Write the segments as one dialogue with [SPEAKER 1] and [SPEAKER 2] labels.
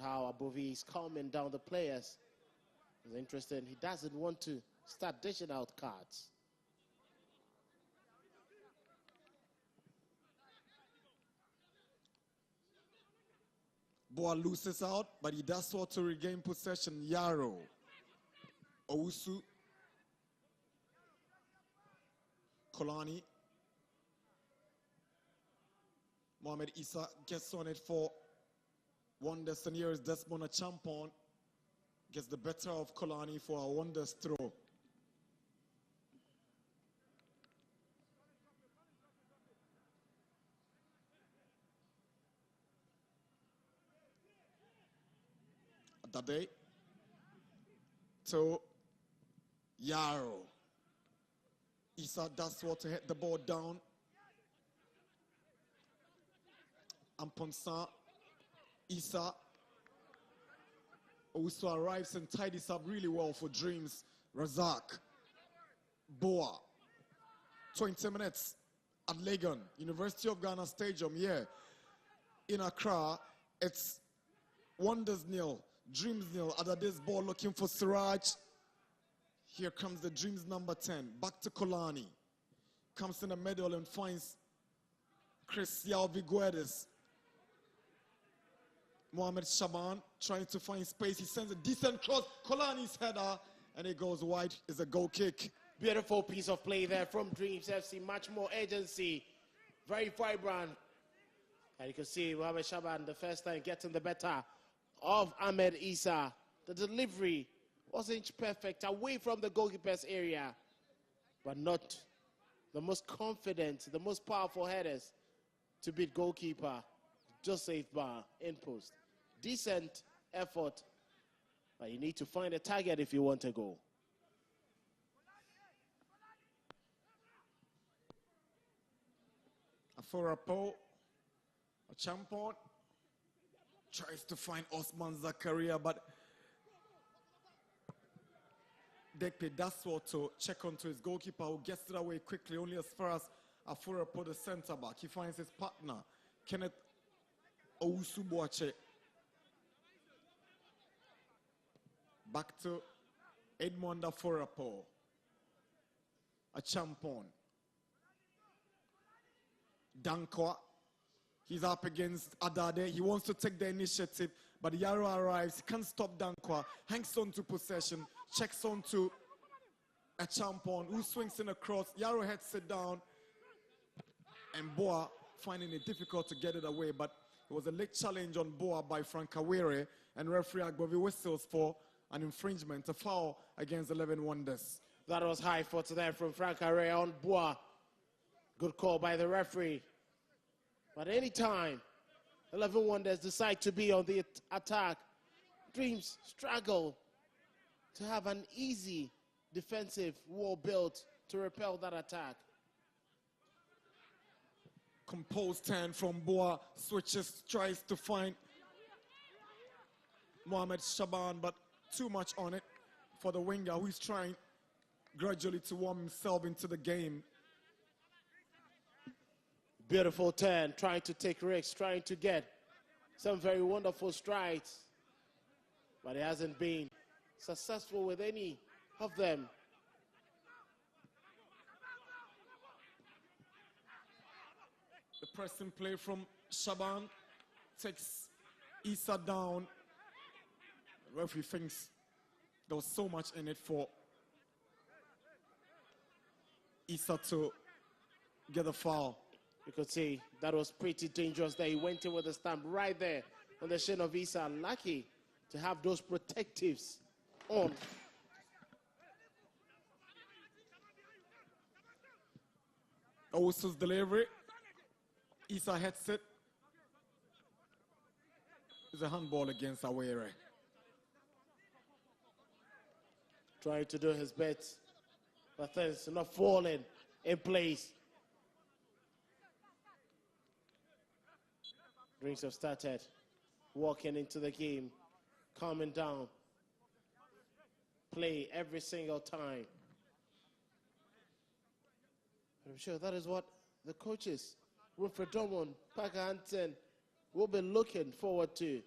[SPEAKER 1] how Abovi is calming down the players. It's interesting. He doesn't want to start dishing out cards.
[SPEAKER 2] Boa loses out, but he does so to regain possession. Yaro. Owusu. Kolani. Mohamed Issa gets on it for Wonders, and here is Desmond Achampong. Gets the better of Kolani for a Wonders throw. Dade to Yaro. Issa does what to hit the ball down. Amponsa, Issa. Also arrives and tidies up really well for Dreams. Razak, Boa. 20 minutes at Legon, University of Ghana Stadium. Yeah, in Accra, it's Wonders nil, Dreams nil. Adade's ball looking for Siraj. Here comes the Dreams number 10. Back to Kolani. Comes in the middle and finds Chris Yalvi-Guedes. Mohamed Shaban trying to find space. He sends a decent cross. Kolani's header, and it goes wide. It's a goal kick.
[SPEAKER 1] Beautiful piece of play there from Dreams FC. Much more agency. Very vibrant. And you can see Mohamed Shaban the first time getting the better of Ahmed Issa. The delivery wasn't perfect away from the goalkeeper's area, but not the most confident, the most powerful headers to beat goalkeeper Joseph Bar in post. Decent effort, but you need to find a target if you want to go.
[SPEAKER 2] Afurapo, Achampong tries to find Osman Zakaria, but Dekpe does so to check onto his goalkeeper, who gets it away quickly, only as far as Afurapo, the centre back. He finds his partner, Kenneth Owusu-Boakye. Back to Edmond Afurapo. Achampong. Dankwa. He's up against Adade. He wants to take the initiative, but Yaro arrives. Can't stop Dankwa. Hangs on to possession. Checks on to Achampong, who swings in across. Yaro heads it down. And Boa finding it difficult to get it away, but it was a late challenge on Boa by Frank Awere, and referee Agbovi whistles for an infringement, a foul against 11 Wonders.
[SPEAKER 1] That was high foot there from Frank Awere on Boa. Good call by the referee. But anytime 11 Wonders decide to be on the attack, Dreams struggle to have an easy defensive wall built to repel that attack.
[SPEAKER 2] Composed turn from Boa, switches, tries to find Mohamed Shaban, but too much on it for the winger, who is trying gradually to warm himself into the game.
[SPEAKER 1] Beautiful turn, trying to take risks, trying to get some very wonderful strides, but he hasn't been successful with any of them.
[SPEAKER 2] The pressing play from Shaban takes Issa down. The referee thinks there was so much in it for Issa to get a foul.
[SPEAKER 1] You could see that was pretty dangerous there. He went in with a stamp right there on the shin of Issa. Lucky to have those protectives on.
[SPEAKER 2] Owusu's delivery. Issa heads it. It's a handball against Awere.
[SPEAKER 1] Trying to do his best, but things not falling in place. Dreams have started walking into the game, calming down. Play every single time. I'm sure that is what the coaches, Wilfred Drummond, Parker Hansen, will be looking forward to.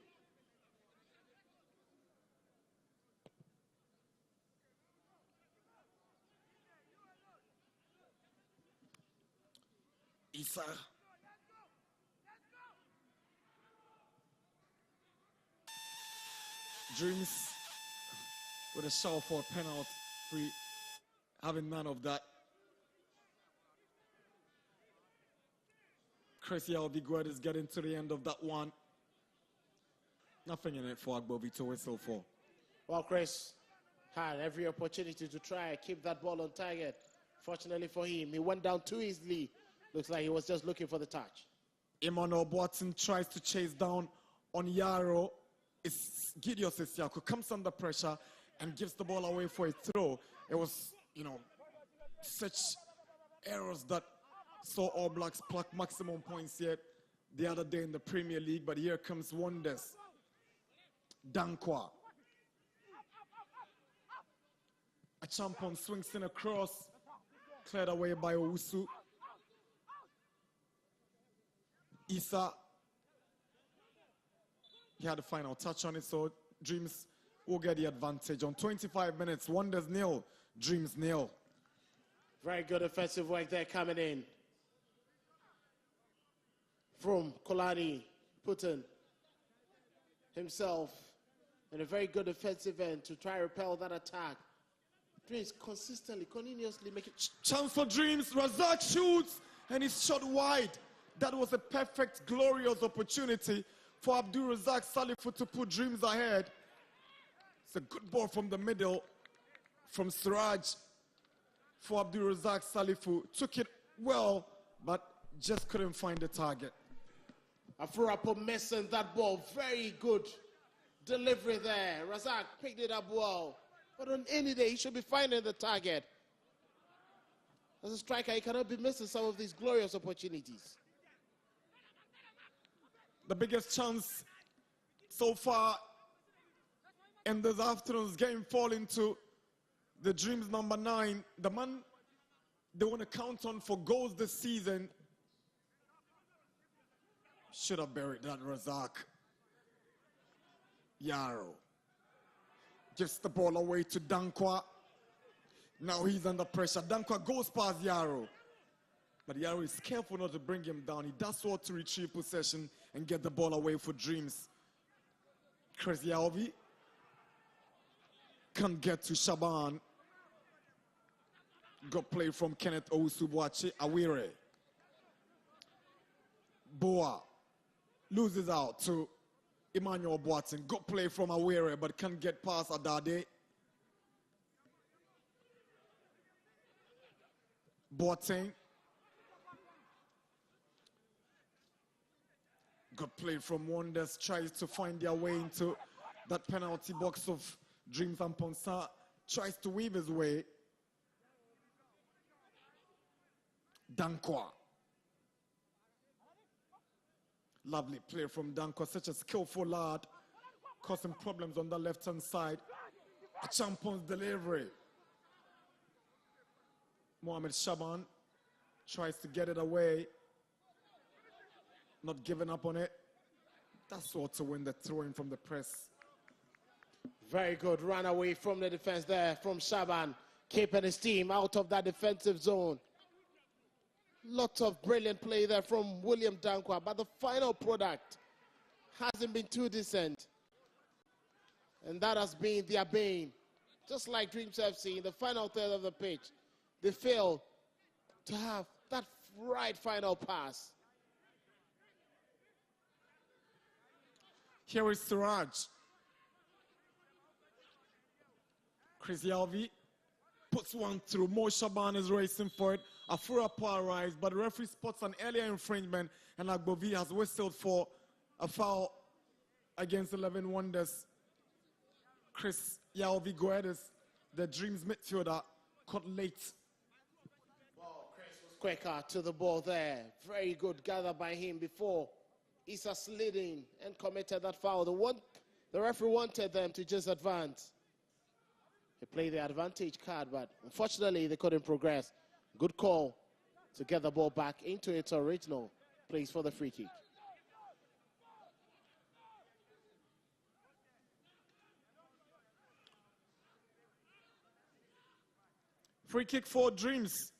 [SPEAKER 2] Issa. Dreams with a shout for a penalty free. Having none of that. Chris Yao-Vigouet is getting to the end of that one. Nothing in it for Agbovi to whistle for.
[SPEAKER 1] Well, Chris had every opportunity to try and keep that ball on target. Fortunately for him, he went down too easily. Looks like he was just looking for the touch.
[SPEAKER 2] Emmanuel Boateng tries to chase down on Yaro. It's Gideon Sesiako comes under pressure and gives the ball away for a throw. It was, such errors that saw All Blacks pluck maximum points yet the other day in the Premier League. But here comes Wonders. Dankwa. A Champon swings in across. Cleared away by Owusu. Issa. He had the final touch on it, so Dreams will get the advantage. On 25 minutes, Wonders 0, Dreams 0.
[SPEAKER 1] Very good offensive work there coming in from Kolani Putin himself in a very good offensive end to try to repel that attack. Dreams consistently, continuously making...
[SPEAKER 2] Chance for Dreams, Razak shoots and he's shot wide. That was a perfect, glorious opportunity for Abdul Razak Salifu to put Dreams ahead. It's a good ball from the middle from Siraj for Abdul Razak Salifu. Took it well, but just couldn't find the target.
[SPEAKER 1] Afurapo missing that ball. Very good delivery there. Razak picked it up well. But on any day, he should be finding the target. As a striker, he cannot be missing some of these glorious opportunities.
[SPEAKER 2] The biggest chance so far in this afternoon's game fall into the Dreams number 9. The man they want to count on for goals this season. Should have buried that, Razak. Yaro gives the ball away to Dankwa. Now he's under pressure. Dankwa goes past Yaro. But Yaro is careful not to bring him down. He does well to retrieve possession and get the ball away for Dreams. Chris Yaovi can't get to Shaban. Good play from Kenneth Owusu-Boakye. Awire. Boa loses out to Emmanuel Boateng. Good play from Awire, but can't get past Adade. Boateng. Good play from Wonders. Tries to find their way into that penalty box of Dreams, and Ponsa tries to weave his way. Dankwa. Lovely play from Dankwa. Such a skillful lad. Causing problems on the left-hand side. A Champon's delivery. Mohamed Shaban tries to get it away. Not giving up on it. That's all to win the throw-in from the press.
[SPEAKER 1] Very good run away from the defense there from Shaban. Keeping his team out of that defensive zone. Lots of brilliant play there from William Dankwa, but the final product hasn't been too decent. And that has been their bane. Just like Dreams FC in the final third of the pitch, they fail to have that right final pass.
[SPEAKER 2] Here is Siraj. Chris Yalvi puts one through. Mo Shaban is racing for it. Afurapo arrives, but the referee spots an earlier infringement, and Agbovi has whistled for a foul against 11 Wonders. Chris Yao-Vigouet, the Dreams midfielder, caught late.
[SPEAKER 1] Well, Chris was quicker to the ball there. Very good gather by him before Issa slid in and committed that foul. The referee wanted them to just advance. He played the advantage card, but unfortunately they couldn't progress. Good call to get the ball back into its original place for the free kick.
[SPEAKER 2] Free kick for Dreams.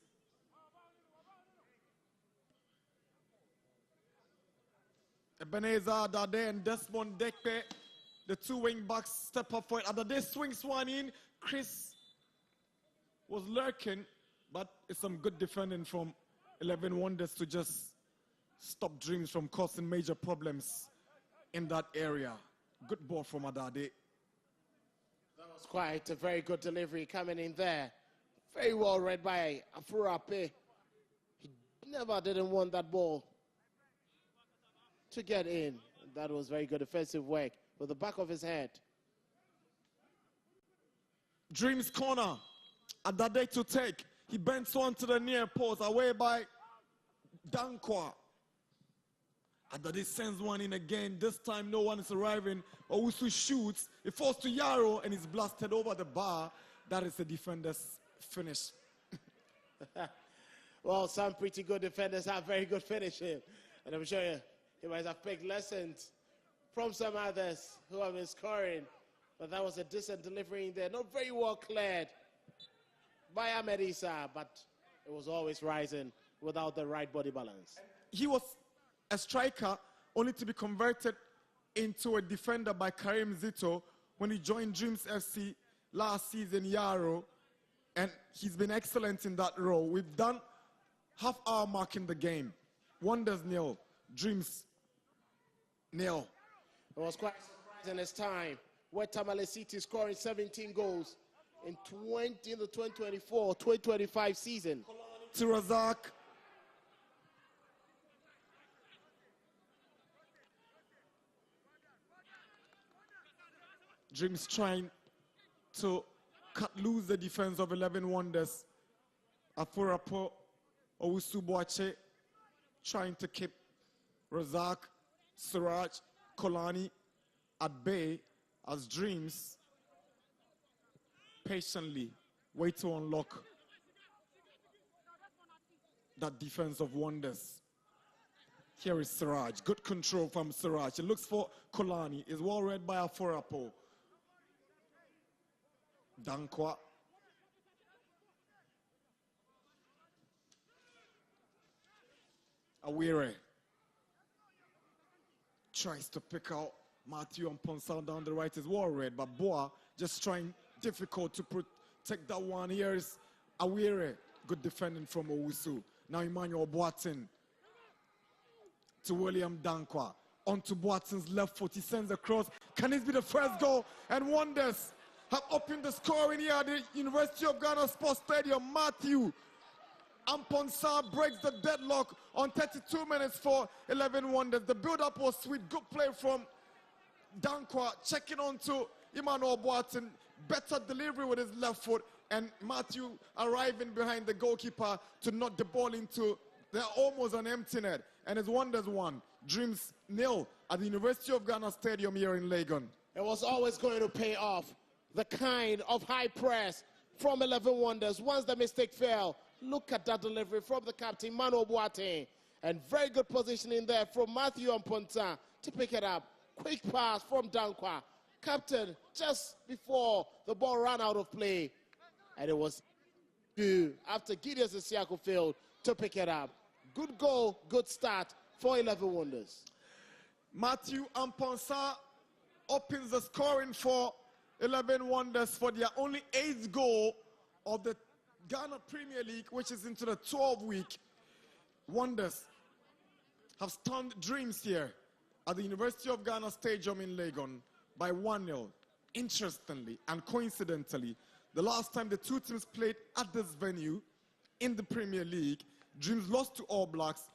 [SPEAKER 2] Ebenezer Adade and Desmond Dekpe. The two wing backs step up for it. Adade swings one in. Chris was lurking, but it's some good defending from 11 Wonders to just stop Dreams from causing major problems in that area. Good ball from Adade.
[SPEAKER 1] That was quite a very good delivery coming in there. Very well read by Afurape. He never didn't want that ball to get in. That was very good defensive work with the back of his head.
[SPEAKER 2] Dreams corner. Adade to take. He bends one to the near post. Away by Dankwa. Adade sends one in again. This time no one is arriving. Owusu shoots. It falls to Yarrow and is blasted over the bar. That is the defender's finish.
[SPEAKER 1] Well, some pretty good defenders have very good finishing. And I'm sure you might have picked lessons from some others who have been scoring. But that was a decent delivery in there. Not very well cleared by Ahmed Issa, but it was always rising without the right body balance.
[SPEAKER 2] He was a striker only to be converted into a defender by Karim Zito when he joined Dreams FC last season, Yarrow, and he's been excellent in that role. We've done half hour mark in the game. Wonders nil, Dreams nil.
[SPEAKER 1] It was quite surprising this time, where Tamale City scoring 17 goals in the 2024-2025 season.
[SPEAKER 2] To Razak. Dreams trying to cut loose the defense of 11 Wonders. Afurapo, Owusu Boache trying to keep Razak, Siraj, Kolani at bay as Dreams patiently wait to unlock that defense of Wonders. Here is Siraj. Good control from Siraj. It looks for Kolani. Is well read by Afurapo. Dankwa. Awire tries to pick out Matthew and Ponsal down the right. Is well read, but Boa just trying difficult to protect that one. Here is Awire. Good defending from Owusu. Now Emmanuel Boateng to William Dankwa. On to Boateng's left foot. He sends across. Can this be the first goal? And Wonders have opened the scoring here at the University of Ghana Sports Stadium. Matthew Amponsah breaks the deadlock on 32 minutes for 11 Wonders. The build-up was sweet. Good play from Dankwa. Checking on to Emmanuel Boateng. Better delivery with his left foot. And Matthew arriving behind the goalkeeper to knock the ball into almost an empty net. And it's Wonders 1, Dreams nil at the University of Ghana Stadium here in Legon.
[SPEAKER 1] It was always going to pay off. The kind of high press from 11 Wonders. Once the mistake fell, look at that delivery from the captain, Emmanuel Boateng. And very good positioning there from Matthew Amponsah to pick it up. Quick pass from Dankwa. Captain, just before the ball ran out of play. And it was good after Gideon Sisiako failed to pick it up. Good goal, good start for 11 Wonders.
[SPEAKER 2] Matthew Amponsah opens the scoring for 11 Wonders for their only 8th goal of the Ghana Premier League, which is into the 12th week. Wonders have stunned Dreams here at the University of Ghana Stadium in Legon by 1-0. Interestingly and coincidentally, the last time the two teams played at this venue in the Premier League, Dreams lost to All Blacks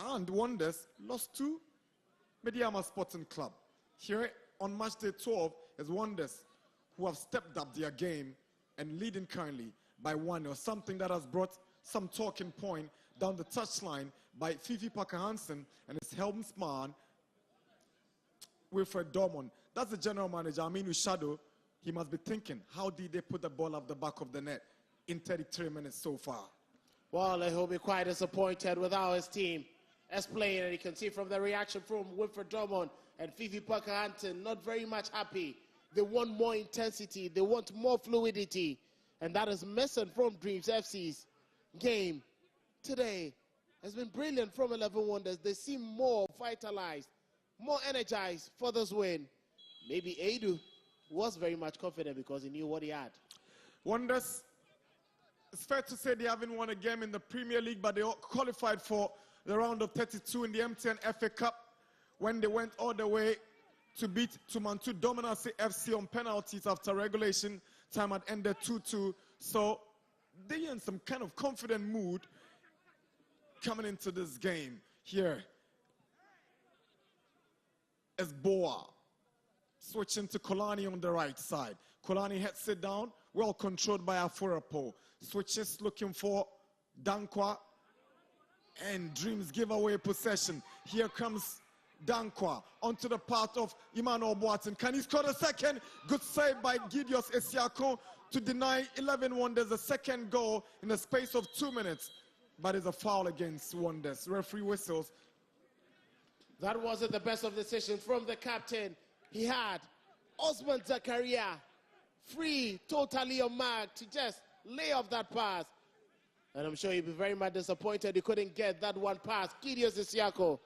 [SPEAKER 2] and Wonders lost to Mediama Sporting Club. Here on match day 12 is Wonders, who have stepped up their game and leading currently by 1-0, something that has brought some talking point down the touchline by Fifi Parker-Hansen and his helmsman, Wilfred Dormont. That's the general manager, Aminu Shadow. He must be thinking, how did they put the ball off the back of the net in 33 minutes so far?
[SPEAKER 1] Well, he'll be quite disappointed with how his team is playing. And you can see from the reaction from Wilfred Dormont and Fifi Parker-Hansen, not very much happy. They want more intensity. They want more fluidity. And that is missing from Dreams FC's game today. Has been brilliant from 11 Wonders. They seem more vitalized, more energized for this win. Maybe Edu was very much confident because he knew what he had.
[SPEAKER 2] Wonders, it's fair to say they haven't won a game in the Premier League, but they all qualified for the round of 32 in the MTN FA Cup when they went all the way to beat Tumantu Dominance FC on penalties after regulation time had ended 2-2. So they're in some kind of confident mood coming into this game. Here is Boa switching to Kolani on the right side. Kolani heads it down, well controlled by Afurapo. Switches looking for Dankwa, and Dreams give away possession. Here comes Dankwa onto the path of Emmanuel Boateng. Can he score the second? Good save by Gideos Esiako to deny 11 Wonders a second goal in the space of 2 minutes. But it's a foul against Wonders. Referee whistles.
[SPEAKER 1] That wasn't the best of decisions from the captain. He had Osman Zakaria free, totally on mark to just lay off that pass. And I'm sure he'd be very much disappointed he couldn't get that one pass. Gideos Esiako.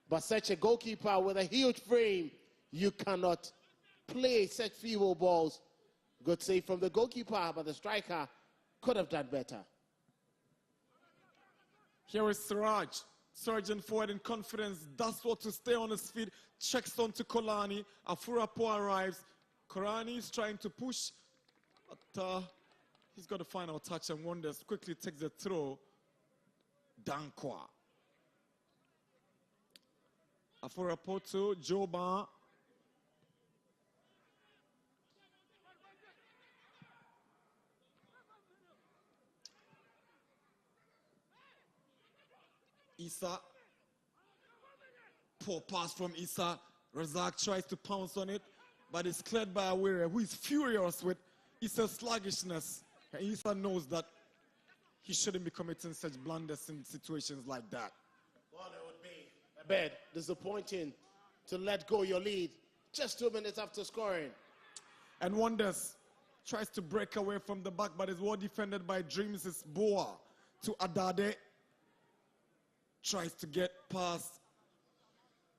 [SPEAKER 1] But such a goalkeeper with a huge frame, you cannot play such feeble balls. Good save from the goalkeeper, but the striker could have done better.
[SPEAKER 2] Here is Siraj, surging forward in confidence, does what to stay on his feet, checks on to Kolani. Afurapo arrives. Kolani is trying to push, but he's got a final touch, and Wonders quickly takes the throw. Dankwa. Afurapo to Joba. Issa. Poor pass from Issa. Razak tries to pounce on it, but it's cleared by Awere, who is furious with Issa's sluggishness. And Issa knows that he shouldn't be committing such blunders in situations like that.
[SPEAKER 1] Well, it would be a bit disappointing to let go your lead just 2 minutes after scoring.
[SPEAKER 2] And Wonders tries to break away from the back, but is well defended by Dreams. It's Boa to Adade. Tries to get past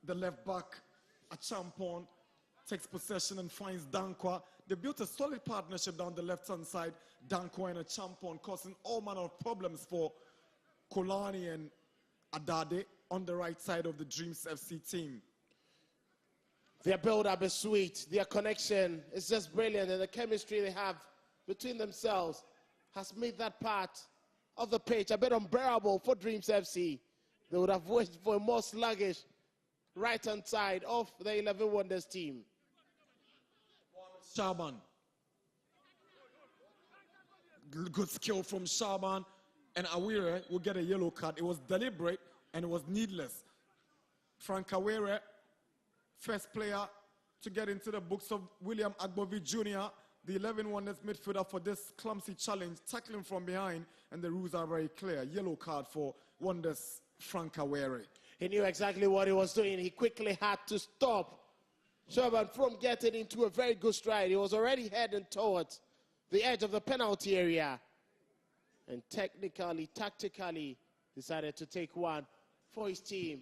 [SPEAKER 2] the left back. A Champon takes possession and finds Dankwa. They built a solid partnership down the left-hand side. Dankwa and a Champon causing all manner of problems for Kolani and Adade on the right side of the Dreams FC team.
[SPEAKER 1] Their build-up is sweet. Their connection is just brilliant. And the chemistry they have between themselves has made that part of the pitch a bit unbearable for Dreams FC. They would have wished for a more sluggish right-hand side of the 11 Wonders team.
[SPEAKER 2] Shaban. Good skill from Shaban. And Awere will get a yellow card. It was deliberate and it was needless. Frank Awere, first player to get into the books of William Agbovi Jr., the 11 Wonders midfielder for this clumsy challenge, tackling from behind, and the rules are very clear. Yellow card for Wonders Frank Awere.
[SPEAKER 1] He knew exactly what he was doing. He quickly had to stop Shaban from getting into a very good stride. He was already heading towards the edge of the penalty area. And technically, tactically, decided to take one for his team.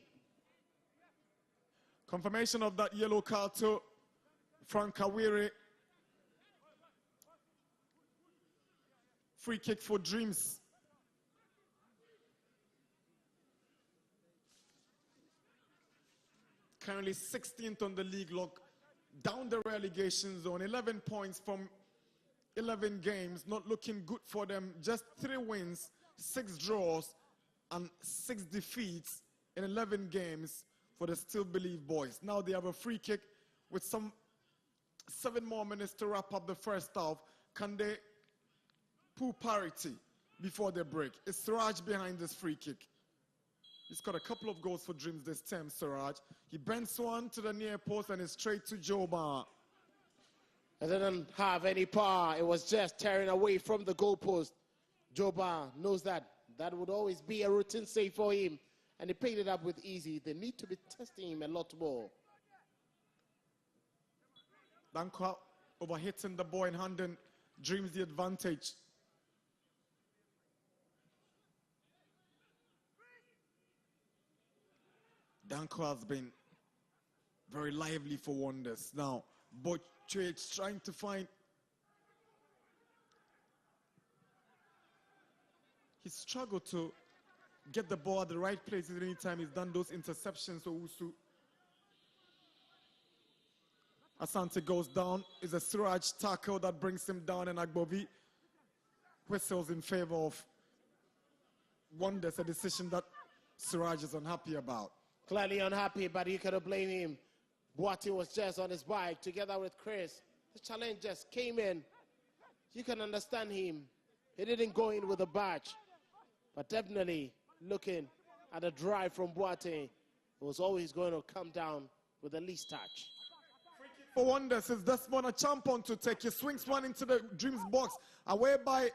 [SPEAKER 2] Confirmation of that yellow card to Frank Awere. Free kick for Dreams. Currently 16th on the league log, down the relegation zone, 11 points from 11 games, not looking good for them. Just 3 wins, 6 draws, and 6 defeats in 11 games for the Still Believe boys. Now they have a free kick with some 7 more minutes to wrap up the first half. Can they pull parity before they break? Is Siraj behind this free kick? He's got a couple of goals for Dreams this term, Siraj. He bends one to the near post and is straight to Joba.
[SPEAKER 1] It didn't have any power. It was just tearing away from the goalpost. Joba knows that that would always be a routine save for him. And he picked it up with easy. They need to be testing him a lot more.
[SPEAKER 2] Dankwa overhitting the ball and handing Dreams the advantage. Dankwa has been Very lively for Wonders. Now, Botchway trying to find. He struggled to get the ball at the right places anytime he's done those interceptions. So Usu. Asante goes down. It's a Suraj tackle that brings him down, and Agbovi whistles in favor of Wonders, a decision that Suraj is unhappy about.
[SPEAKER 1] Clearly unhappy, but you cannot blame him. Boati was just on his bike together with Chris. The challenge just came in. You can understand him. He didn't go in with a badge, but definitely looking at a drive from Boati, it was always going to come down with the least touch.
[SPEAKER 2] For Wonders is Desmond Achampong to take. He swings one into the Dreams box. Away by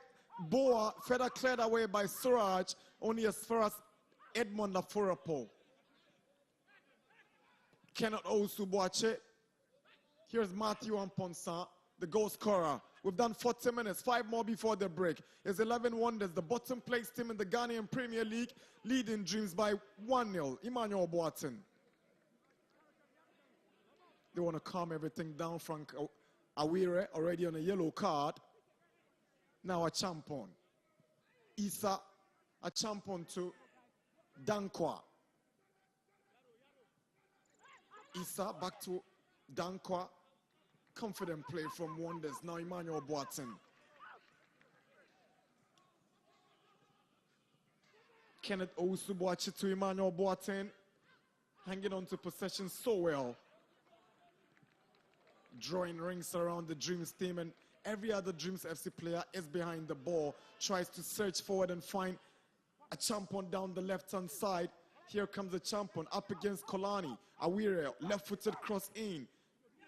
[SPEAKER 2] Boa, further cleared away by Suraj, only as far as Edmond Afurapo. Kenneth Owusu-Boakye. Here's Matthew Amponsah, the goal scorer. We've done 40 minutes, 5 more before the break. It's 11 Wonders, the bottom place team in the Ghanaian Premier League, leading Dreams by 1-0. Emmanuel Boateng. They want to calm everything down. Frank Awire already on a yellow card. Now Achampong. Issa Achampong to Dankwa. Issa back to Dankwa. Confident play from Wonders. Now Emmanuel Boateng. Kenneth Owusu-Boakye to Emmanuel Boateng. Hanging on to possession so well. Drawing rings around the Dreams team, and every other Dreams FC player is behind the ball. Tries to search forward and find Achampong down the left-hand side. Here comes Achampong up against Kolani. Awire, left-footed cross in.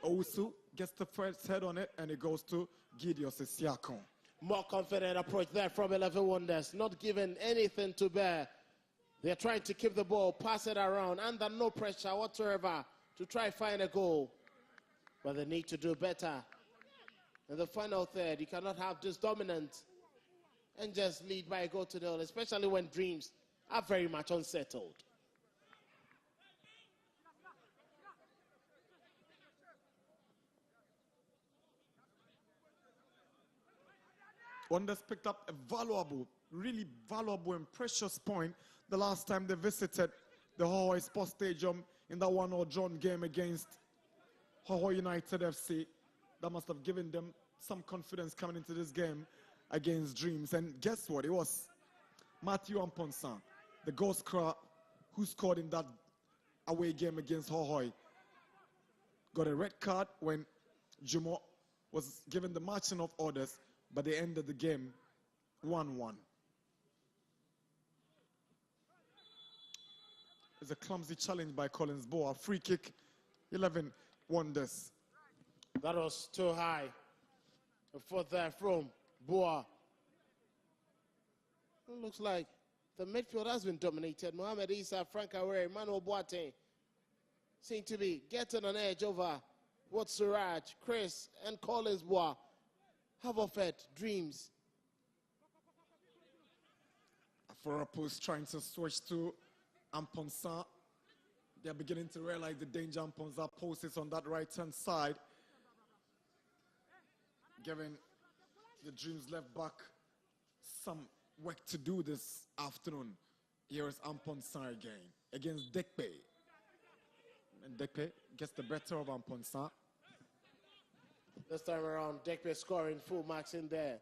[SPEAKER 2] Owusu gets the first head on it, and it goes to Gideos Isiakon.
[SPEAKER 1] More confident approach there from 11 Wonders, not giving anything to bear. They're trying to keep the ball, pass it around, under no pressure whatsoever to try find a goal. But they need to do better. In the final third, you cannot have this dominant and just lead by a goal to 0, especially when Dreams are very much unsettled.
[SPEAKER 2] Wonders picked up a valuable, really valuable and precious point the last time they visited the Hohoe Sports Stadium in that 1-0 drawn game against Hohoe United FC. That must have given them some confidence coming into this game against Dreams. And guess what? It was Matthew Amponsah, the goal scorer who scored in that away game against Hohoe. Got a red card when Jumo was given the marching of orders, but they ended the game 1-1. It's a clumsy challenge by Collins Boa. Free kick, 11 Wonders.
[SPEAKER 1] That was too high. A foot there from Boa. It looks like the midfield has been dominated. Mohamed Issa, Frank Awire, Emmanuel Boateng seem to be getting an edge over what Suraj, Chris, and Collins Boa have offered Dreams.
[SPEAKER 2] Afurapo's trying to switch to Amponsah. They're beginning to realize the danger Amponsah poses on that right-hand side, giving the Dreams left back some work to do this afternoon. Here is Amponsah again against Dekpe. And Dekpe gets the better of Amponsah.
[SPEAKER 1] This time around, Dekpe scoring full marks in there.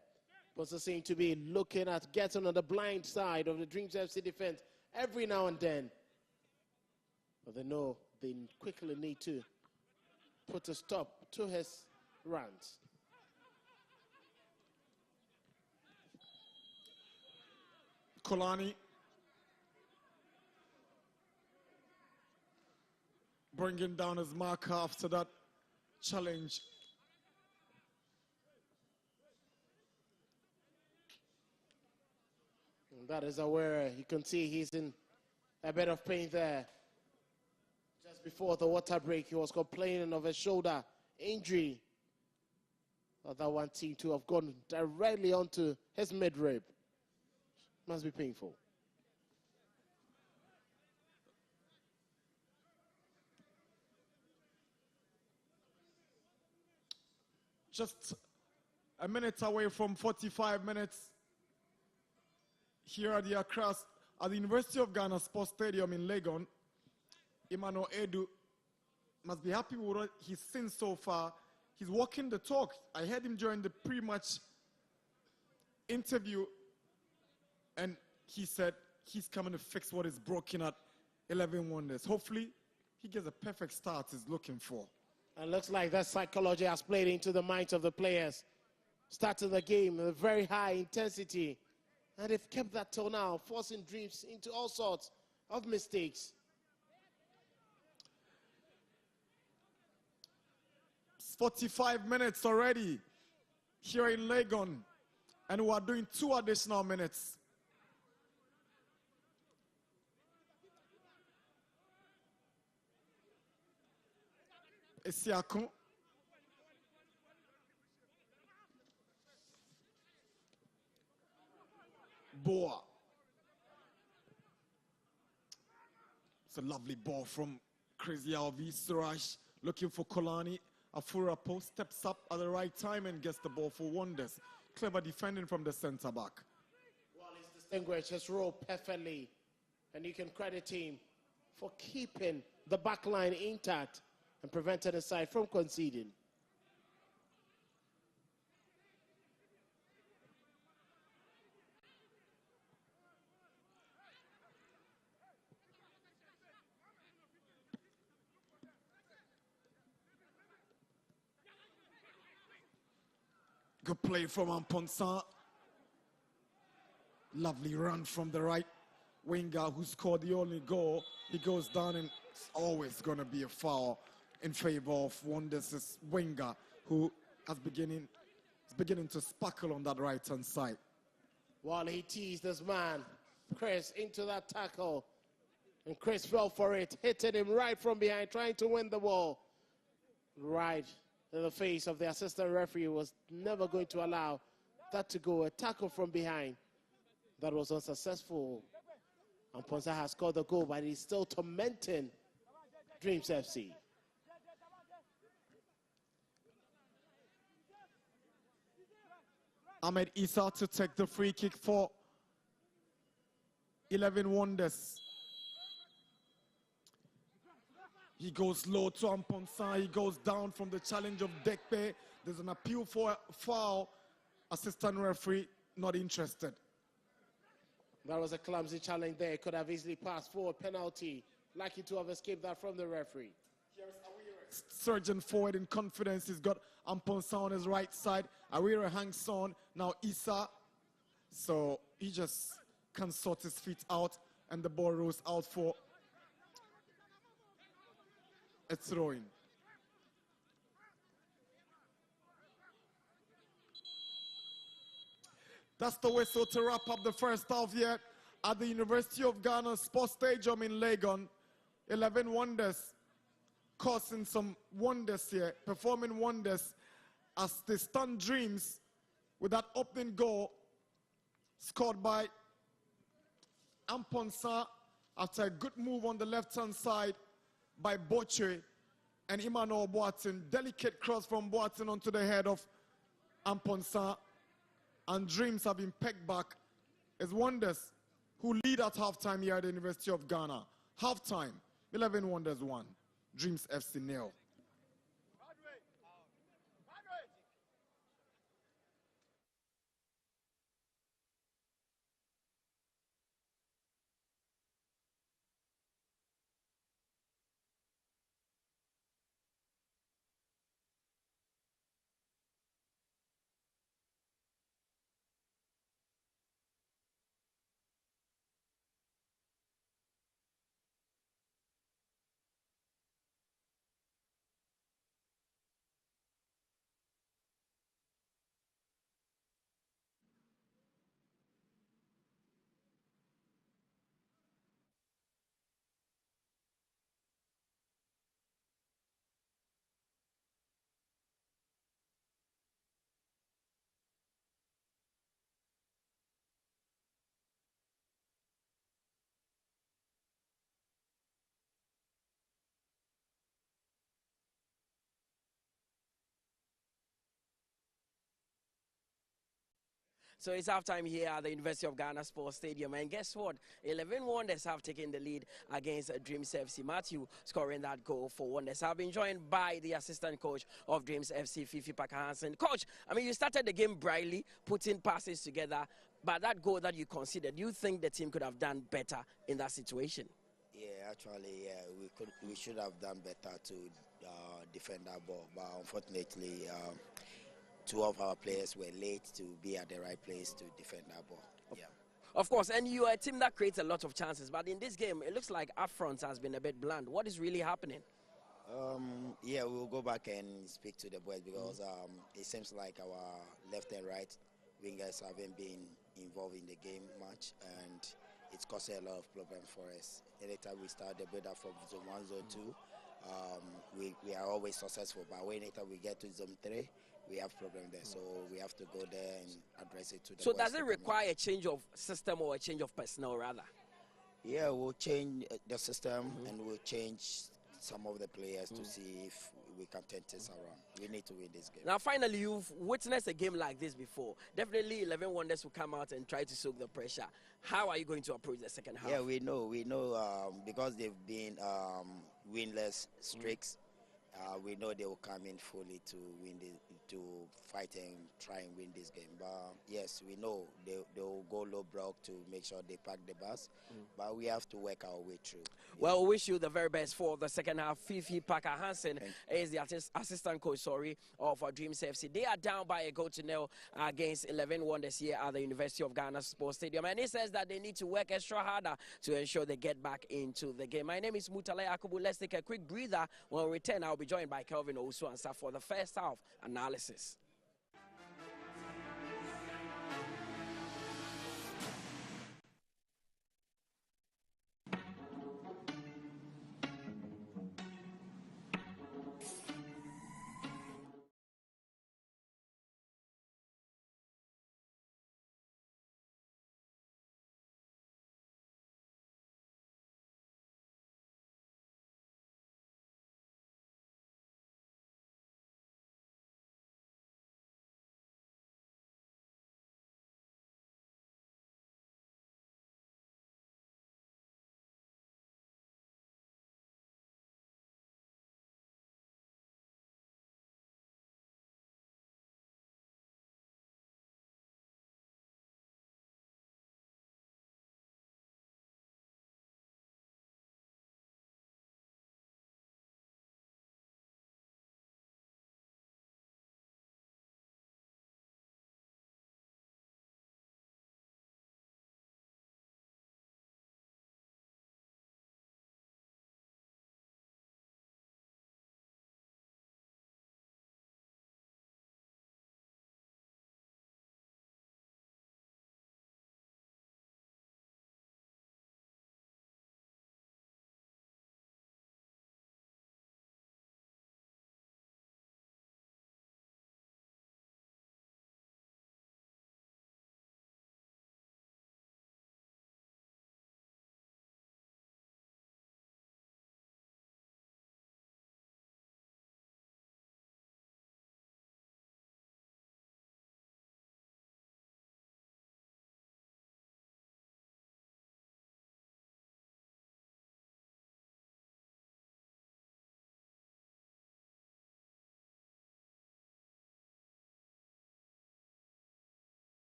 [SPEAKER 1] But they seem to be looking at getting on the blind side of the Dreams FC defense every now and then. But they know they quickly need to put a stop to his runs.
[SPEAKER 2] Kolani bringing down his marker after that challenge.
[SPEAKER 1] And that is where you can see he's in a bit of pain there. Just before the water break, he was complaining of a shoulder injury. That one seemed to have gone directly onto his midrib. Must be painful.
[SPEAKER 2] just a minute away from 45 minutes here at the Accra, at the University of Ghana Sports Stadium in Legon. Emmanuel Edu must be happy with what he's seen so far. He's walking the talk. I heard him during the pre-match interview, and he said he's coming to fix what is broken at 11 Wonders. Hopefully, he gets a perfect start he's looking for.
[SPEAKER 1] And looks like that psychology has played into the minds of the players. Starting the game with very high intensity. And they've kept that till now, forcing Dreams into all sorts of mistakes.
[SPEAKER 2] It's 45 minutes already here in Legon, and we are doing 2 additional minutes. Esiakon. Boa. It's a lovely ball from Crazy Alvi. Suraj looking for Kolani. Afurapo steps up at the right time and gets the ball for Wonders. Clever defending from the centre back.
[SPEAKER 1] Well, he's distinguished his role perfectly. And you can credit him for keeping the back line intact and prevented the side from conceding.
[SPEAKER 2] Good play from Amponsa. Lovely run from the right winger who scored the only goal. He goes down, and it's always going to be a foul in favor of Wonders' winger, who is beginning to sparkle on that right-hand side.
[SPEAKER 1] While he teased this man, Chris, into that tackle. And Chris fell for it, hitting him right from behind, trying to win the ball. Right in the face of the assistant referee, was never going to allow that to go. A tackle from behind that was unsuccessful. And Ponsa has scored the goal, but he's still tormenting Dreams FC.
[SPEAKER 2] Ahmed Issa to take the free kick for 11 Wonders. He goes low to Amponsa. He goes down from the challenge of Dekpe. There's an appeal for a foul. Assistant referee not interested.
[SPEAKER 1] That was a clumsy challenge there. Could have easily passed for a penalty. Lucky to have escaped that from the referee.
[SPEAKER 2] Surgeon forward in confidence. He's got Amponsa on his right side. Awira hangs on. Now Issa. So he just can't sort his feet out. And the ball rolls out for a throw-in. That's the whistle to wrap up the first half here at the University of Ghana Sports Stadium in Legon. 11 Wonders causing some wonders here, performing wonders as they stun Dreams with that opening goal scored by Amponsa after a good move on the left-hand side by Boche and Emmanuel Boateng. Delicate cross from Boateng onto the head of Amponsa. And Dreams have been pegged back as Wonders, who lead at halftime here at the University of Ghana. Halftime, 11 Wonders 1, Dreams FC 0.
[SPEAKER 3] So it's halftime here at the University of Ghana Sports Stadium. And guess what? 11 Wonders have taken the lead against Dreams FC. Matthew scoring that goal for Wonders. I've been joined by the assistant coach of Dreams FC, Fifi Parker-Hansen. Coach, I mean, you started the game brightly, putting passes together. But that goal that you considered, do you think the team could have done better in that situation?
[SPEAKER 4] Yeah, actually, we should have done better to defend that ball. But unfortunately, two of our players were late to be at the right place to defend that ball. Yeah.
[SPEAKER 3] Of course, and you are a team that creates a lot of chances. But in this game, it looks like up front has been a bit bland. What is really happening?
[SPEAKER 4] Yeah, we'll go back and speak to the boys because it seems like our left and right wingers haven't been involved in the game much, and it's causing a lot of problems for us. Anytime we start the build-up from zone 1, zone 2, we are always successful, but anytime we get to zone 3, we have problem there, so we have to go there and address it to the
[SPEAKER 3] So
[SPEAKER 4] boys
[SPEAKER 3] does it require a change of system or a change of personnel rather?
[SPEAKER 4] Yeah, we'll change the system and we'll change some of the players to see if we can turn this around. We need to win this game.
[SPEAKER 3] Now, finally, you've witnessed a game like this before. Definitely 11 Wonders will come out and try to soak the pressure. How are you going to approach the second half?
[SPEAKER 4] Yeah, we know because they've been winless streaks. We know they will come in fully to to fight and try and win this game. But yes, we know they will go low block to make sure they pack the bus. But we have to work our way through.
[SPEAKER 3] Well, we wish you the very best for the second half. Fifi Parker-Hansen is the assistant coach, of Dreams FC. They are down by a goal to nil against 11 Wonders here at the University of Ghana Sports Stadium. And he says that they need to work extra harder to ensure they get back into the game. My name is Mutale Akubu. Let's take a quick breather. When we return, I'll be joined by Kelvin Owusu-Ansah for the first half analysis.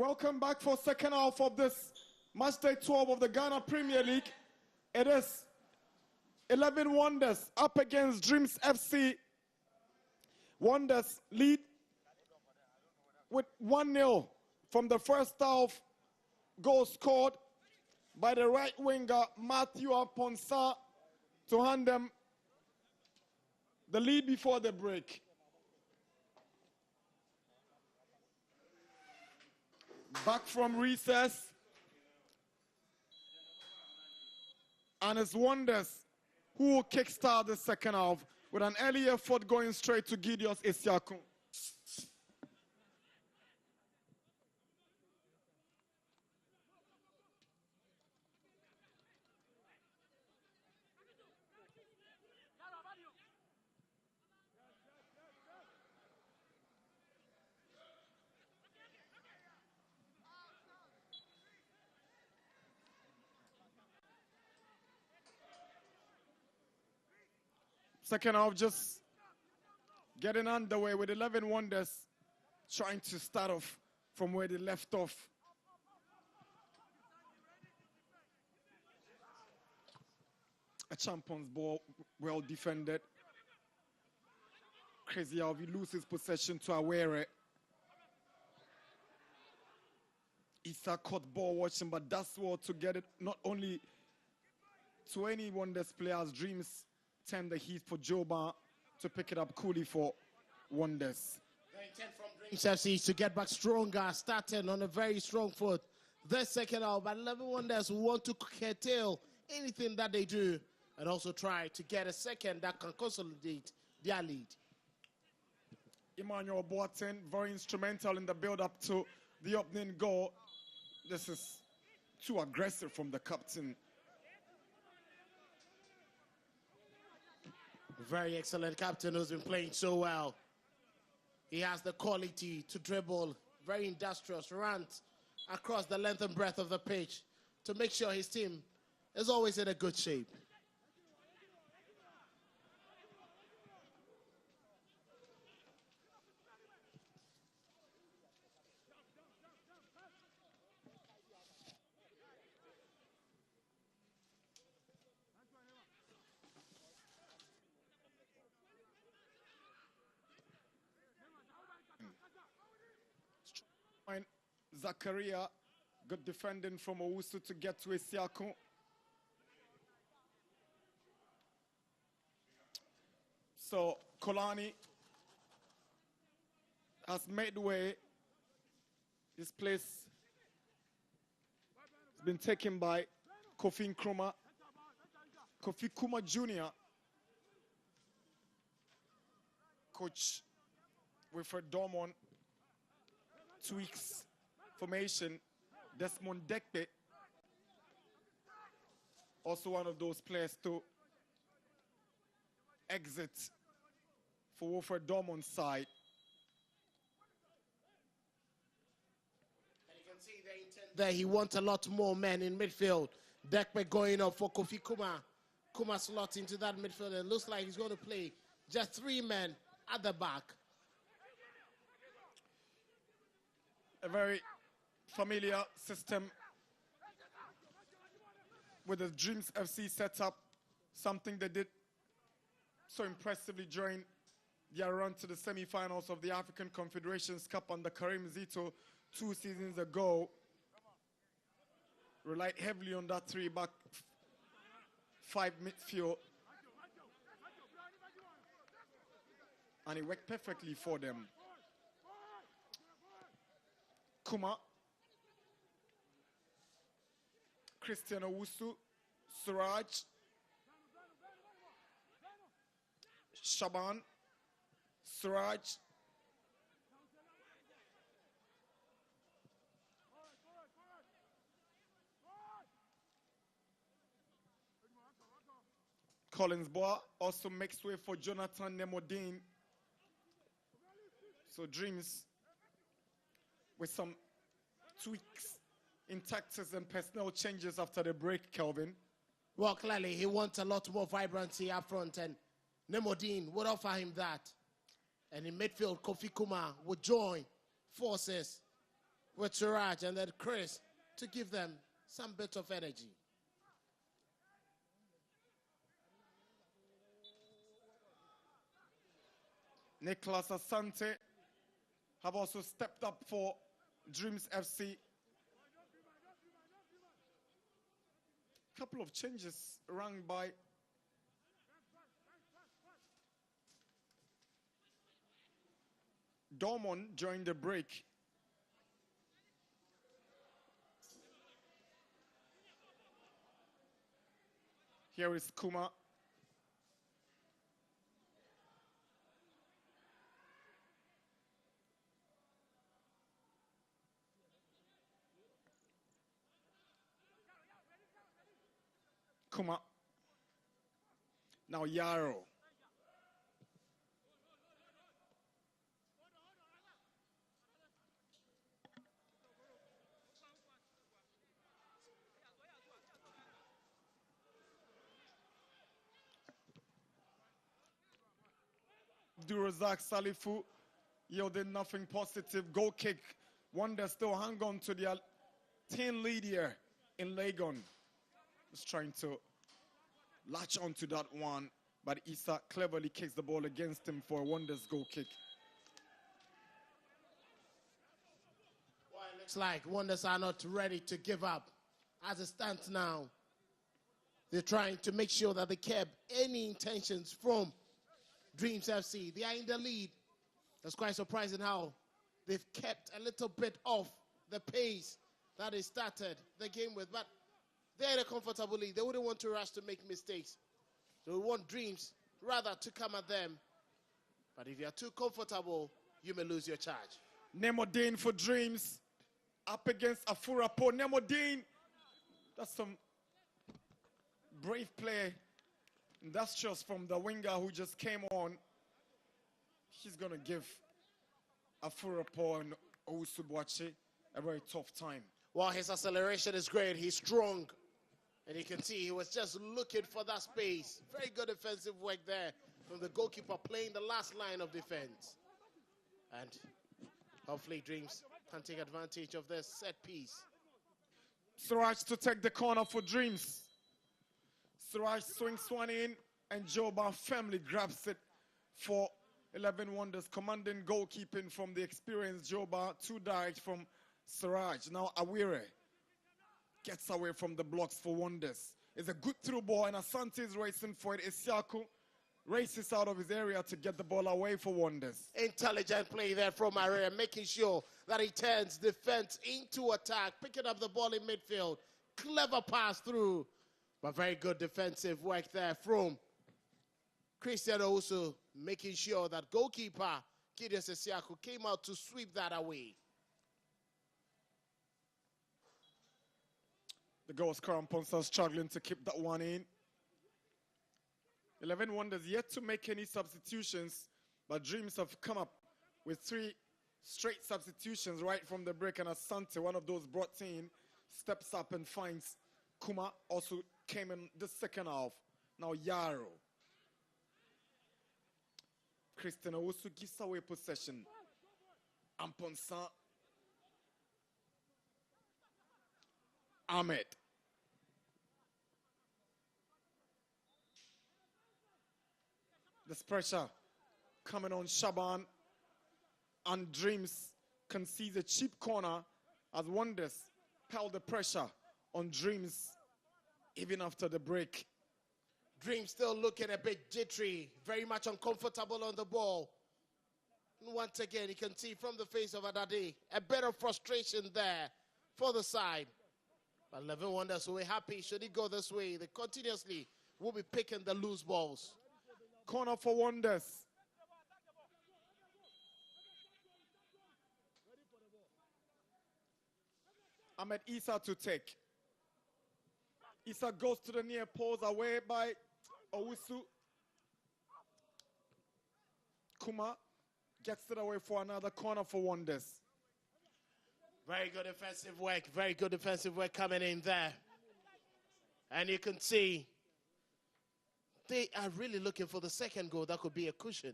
[SPEAKER 2] Welcome back for second half of this match day 12 of the Ghana Premier League. It is 11 Wonders up against Dreams FC. Wonders lead with 1-0 from the first half. Goal scored by the right winger Matthew Aponsa to hand them the lead before the break. Back from recess, and it's Wonders who will kickstart the second half with an early effort going straight to Gideon Isiakun. Second half just getting underway with 11 Wonders trying to start off from where they left off. A champion's ball, well defended. Crazy how he loses possession to Awere. Issa caught ball watching, but that's well to get it not only to any Wonders players' dreams. Tend the heat for Joba to pick it up coolly for Wonders.
[SPEAKER 1] The intent from Dreams FC is to get back stronger, starting on a very strong foot. The second half, but 11 Wonders want to curtail anything that they do and also try to get a second that can consolidate their lead.
[SPEAKER 2] Emmanuel Boateng, very instrumental in the build-up to the opening goal. This is too aggressive from the captain.
[SPEAKER 1] Very excellent captain who's been playing so well. He has the quality to dribble, very industrious, runs across the length and breadth of the pitch to make sure his team is always in a good shape.
[SPEAKER 2] Zakaria, good defending from Owusu to get to Isiakun. So Kolani has made way. This place has been taken by Kofi Nkrumah. Kofi Kuma Jr. Coach Wilfred Dormon tweaks formation. Desmond Dekpe, also one of those players to exit for Wilfred Dormon's side.
[SPEAKER 1] And you can see the intent there. He wants a lot more men in midfield. Dekpe going up for Kofi Kuma. Kuma slots into that midfield. It looks like he's going to play just 3 men at the back.
[SPEAKER 2] A very familiar system with the Dreams FC setup, something they did so impressively during their run to the semi-finals of the African Confederations Cup under Karim Zito 2 seasons ago. Relied heavily on that 3-back 5 midfield, and it worked perfectly for them. Kuma, Christian Owusu, Suraj, Shaban, Suraj, Collins Boa also makes way for Jonathan Nemodine. So Dreams with some tweaks in tactics and personnel changes after the break, Kelvin.
[SPEAKER 1] Well, clearly, he wants a lot more vibrancy up front, and Nemodine would offer him that. And in midfield, Kofi Kuma would join forces with Suraj and then Chris to give them some bit of energy.
[SPEAKER 2] Nicholas Asante have also stepped up for Dreams FC. Couple of changes rung by Dormon during the break. Here is Kuma. Kuma. Now Yaro. Durazak Salifu yielded nothing positive. Goal kick. Wonder still hang on to their 10 lead here in Legon. Just trying to latch onto that one, but Issa cleverly kicks the ball against him for a Wonders goal kick.
[SPEAKER 1] Well, it looks like Wonders are not ready to give up. As it stands now, they're trying to make sure that they kept any intentions from Dreams FC. They are in the lead. That's quite surprising how they've kept a little bit off the pace that they started the game with. But they're in a comfortable lead. They wouldn't want to rush to make mistakes. So we want Dreams rather to come at them. But if you're too comfortable, you may lose your charge.
[SPEAKER 2] Nemodine for Dreams up against Afurapo. Nemodine, that's some brave play. Industrious from the winger who just came on. He's going to give Afurapo and Owusu-Boakye a very tough time.
[SPEAKER 1] Well, his acceleration is great. He's strong. And you can see he was just looking for that space. Very good defensive work there from the goalkeeper playing the last line of defense. And hopefully Dreams can take advantage of this set piece.
[SPEAKER 2] Suraj to take the corner for Dreams. Suraj swings one in, and Joba firmly grabs it for 11 Wonders. Commanding goalkeeping from the experienced Joba, 2 direct from Suraj. Now Awire gets away from the blocks for Wonders. It's a good through ball, and Asante is racing for it. Isiaku races out of his area to get the ball away for Wonders.
[SPEAKER 1] Intelligent play there from Area, making sure that he turns defense into attack, picking up the ball in midfield. Clever pass through, but very good defensive work there from Christian Owusu, making sure that goalkeeper Gideon Isiaku came out to sweep that away.
[SPEAKER 2] The goal scorer Ponsa struggling to keep that one in. 11 Wonders yet to make any substitutions, but Dreams have come up with 3 straight substitutions right from the break, and Asante, one of those brought in, steps up and finds Kuma, also came in the second half. Now Yaro. Christian Owusu gives away possession. Amponsa. Ahmed. This pressure coming on Shaban, and Dreams concedes a cheap corner as Wonders pile the pressure on Dreams even after the break.
[SPEAKER 1] Dreams still looking a bit jittery, very much uncomfortable on the ball. And once again, you can see from the face of Adade, a bit of frustration there for the side. But 11 Wonders will be happy should he go this way. They continuously will be picking the loose balls.
[SPEAKER 2] Corner for Wonders. Ahmed Issa to take. Issa goes to the near post, away by Owusu. Kuma gets it away for another corner for Wonders.
[SPEAKER 1] Very good defensive work. Very good defensive work coming in there. And you can see they are really looking for the second goal. That could be a cushion.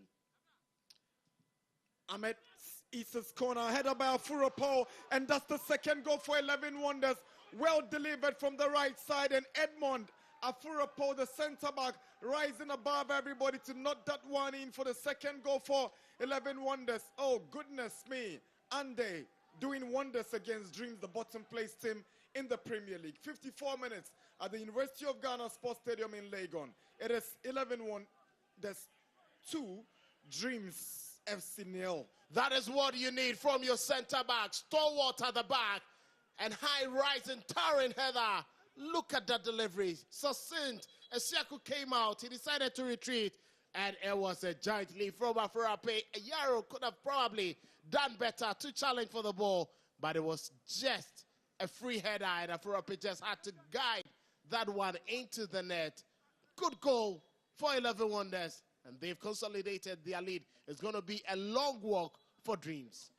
[SPEAKER 2] Ahmed Issa's corner, header by Afurapo, and that's the second goal for 11 Wonders. Well delivered from the right side, and Edmond Afurapo, the centre back, rising above everybody to knock that one in for the second goal for 11 Wonders. Oh, goodness me. Ande doing wonders against Dreams, the bottom place team in the Premier League. 54 minutes at the University of Ghana Sports Stadium in Legon. It is 11-1. There's 2 Dreams FC nil.
[SPEAKER 1] That is what you need from your centre back. Stalwart at the back and high-rising, towering header. Look at that delivery. Succinct. Esiaku came out. He decided to retreat. And it was a giant leap from Afurape. Yaro could have probably done better to challenge for the ball. But it was just a free header. And Afurape just had to guide that one into the net. Good goal for 11 Wonders. And they've consolidated their lead. It's going to be a long walk for Dreams.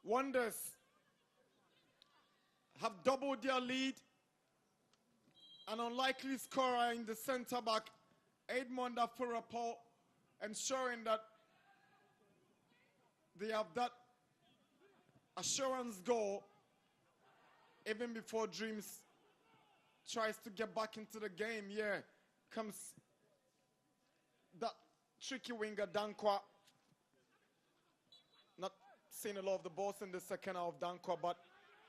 [SPEAKER 2] Wonders have doubled their lead. An unlikely scorer in the centre back, Edmond Afurapo, ensuring that they have that assurance goal even before Dreams tries to get back into the game. Yeah, comes that tricky winger, Dankwa. Not seeing a lot of the balls in the second half of Dankwa, but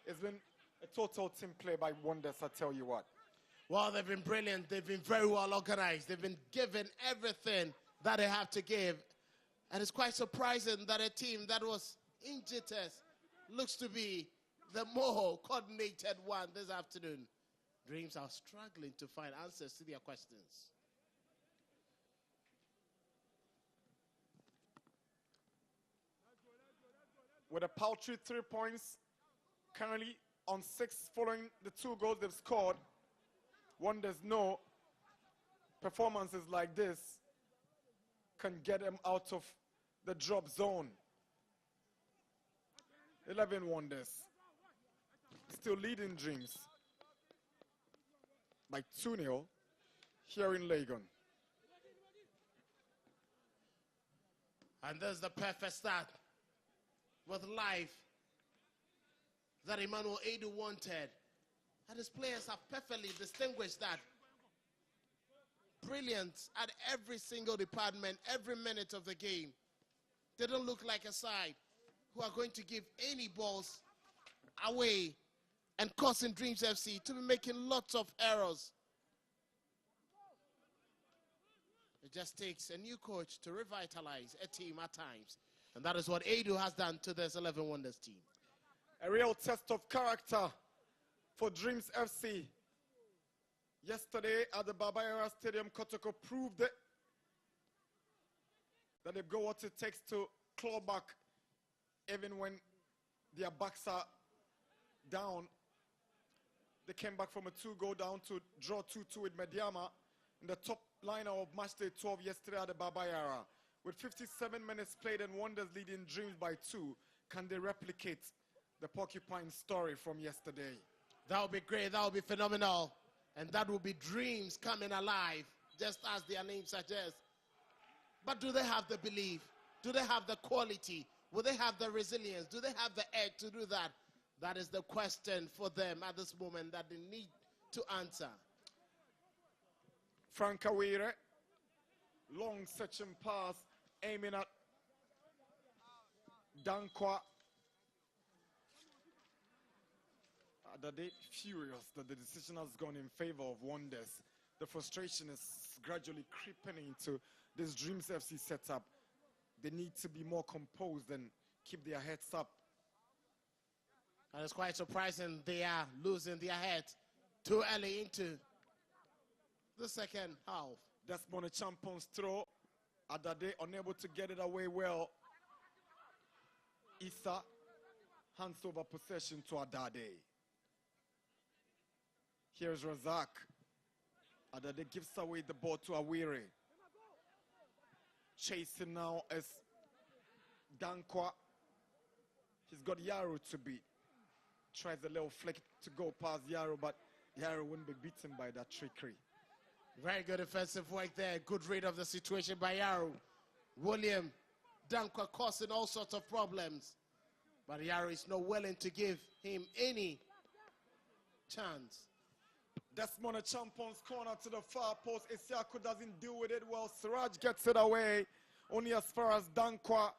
[SPEAKER 2] it's been a total team play by Wonders, I tell you what.
[SPEAKER 1] Well, they've been brilliant. They've been very well organized. They've been given everything that they have to give. And it's quite surprising that a team that was in jitters looks to be the more coordinated one this afternoon. Dreams are struggling to find answers to their questions.
[SPEAKER 2] With a paltry 3 points, currently on 6 following the 2 goals they've scored. Wonders know performances like this can get them out of the drop zone. 11 Wonders still leading Dreams by 2-0 here in Legon.
[SPEAKER 1] And there's the perfect start with life that Emmanuel Adu wanted. And his players have perfectly distinguished that. Brilliant at every single department, every minute of the game. They don't look like a side who are going to give any balls away and causing Dreams FC to be making lots of errors. It just takes a new coach to revitalize a team at times. And that is what Adu has done to this 11 Wonders team.
[SPEAKER 2] A real test of character for Dreams FC. Yesterday at the Baba Yara Stadium, Kotoko proved it, that they've got what it takes to claw back even when their backs are down. They came back from a 2-goal down to draw 2-2 with Mediama in the top liner of matchday 12 yesterday at the Baba Yara. With 57 minutes played and Wonders leading Dreams by 2, can they replicate the Porcupine story from yesterday?
[SPEAKER 1] That would be great. That would be phenomenal. And that would be Dreams coming alive, just as their name suggests. But do they have the belief? Do they have the quality? Will they have the resilience? Do they have the edge to do that? That is the question for them at this moment that they need to answer.
[SPEAKER 2] Frank Awire, long section pass, aiming at Dankwa. Adade furious that the decision has gone in favor of Wonders. The frustration is gradually creeping into this Dreams FC setup. They need to be more composed and keep their heads up.
[SPEAKER 1] And it's quite surprising they are losing their head too early into the second half.
[SPEAKER 2] Desmond a champion's throw. Adade unable to get it away well. Issa hands over possession to Adade. Here's Razak. Adade gives away the ball to Awire. Chasing now is Dankwa. He's got Yaro to beat. Tries a little flick to go past Yaro, but Yaro wouldn't be beaten by that trickery.
[SPEAKER 1] Very good defensive work there. Good read of the situation by Yaro. William Dankwa causing all sorts of problems. But Yaro is not willing to give him any chance.
[SPEAKER 2] Desmond a champions corner to the far post. Isiako doesn't deal with it well. Siraj gets it away. Only as far as Dankwa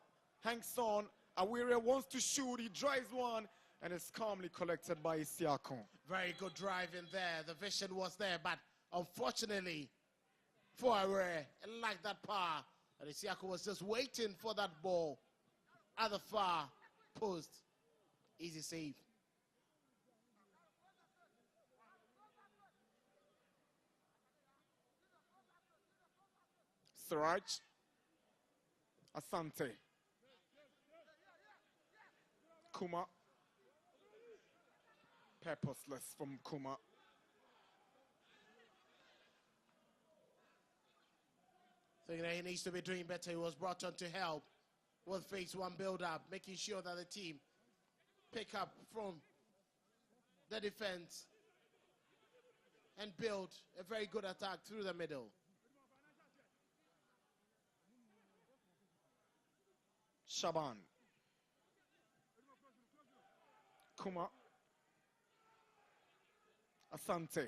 [SPEAKER 2] hangs on. Awire wants to shoot. He drives one and is calmly collected by Isiako.
[SPEAKER 1] Very good drive in there. The vision was there, but unfortunately for Awire, it lacked that power. And Isiako was just waiting for that ball at the far post. Easy save.
[SPEAKER 2] Siraj. Asante. Kuma. Purposeless from Kuma.
[SPEAKER 1] Thinking that he needs to be doing better. He was brought on to help with phase one build-up, making sure that the team pick up from the defense and build a very good attack through the middle.
[SPEAKER 2] Shaban. Kuma. Asante.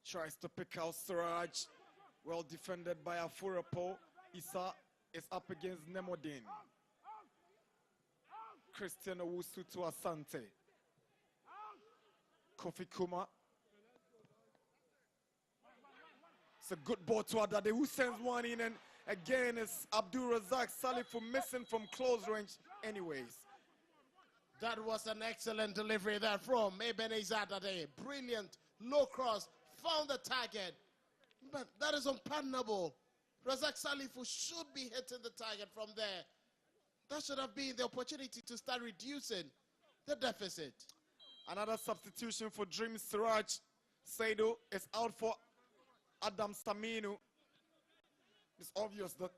[SPEAKER 2] Tries to pick out Siraj. Well defended by Afurapo. Issa is up against Nemodin. Christian Owusu to Asante. Kofi Kuma. It's a good ball to Adade, who sends one in, and again it's Abdul Razak Salifu missing from close range anyways.
[SPEAKER 1] That was an excellent delivery there from Ebenezer Adade. Brilliant, low cross, found the target. But that is unpardonable. Razak Salifu should be hitting the target from there. That should have been the opportunity to start reducing the deficit.
[SPEAKER 2] Another substitution for Dream. Siraj Saidu is out for Adam Saminu. It's obvious that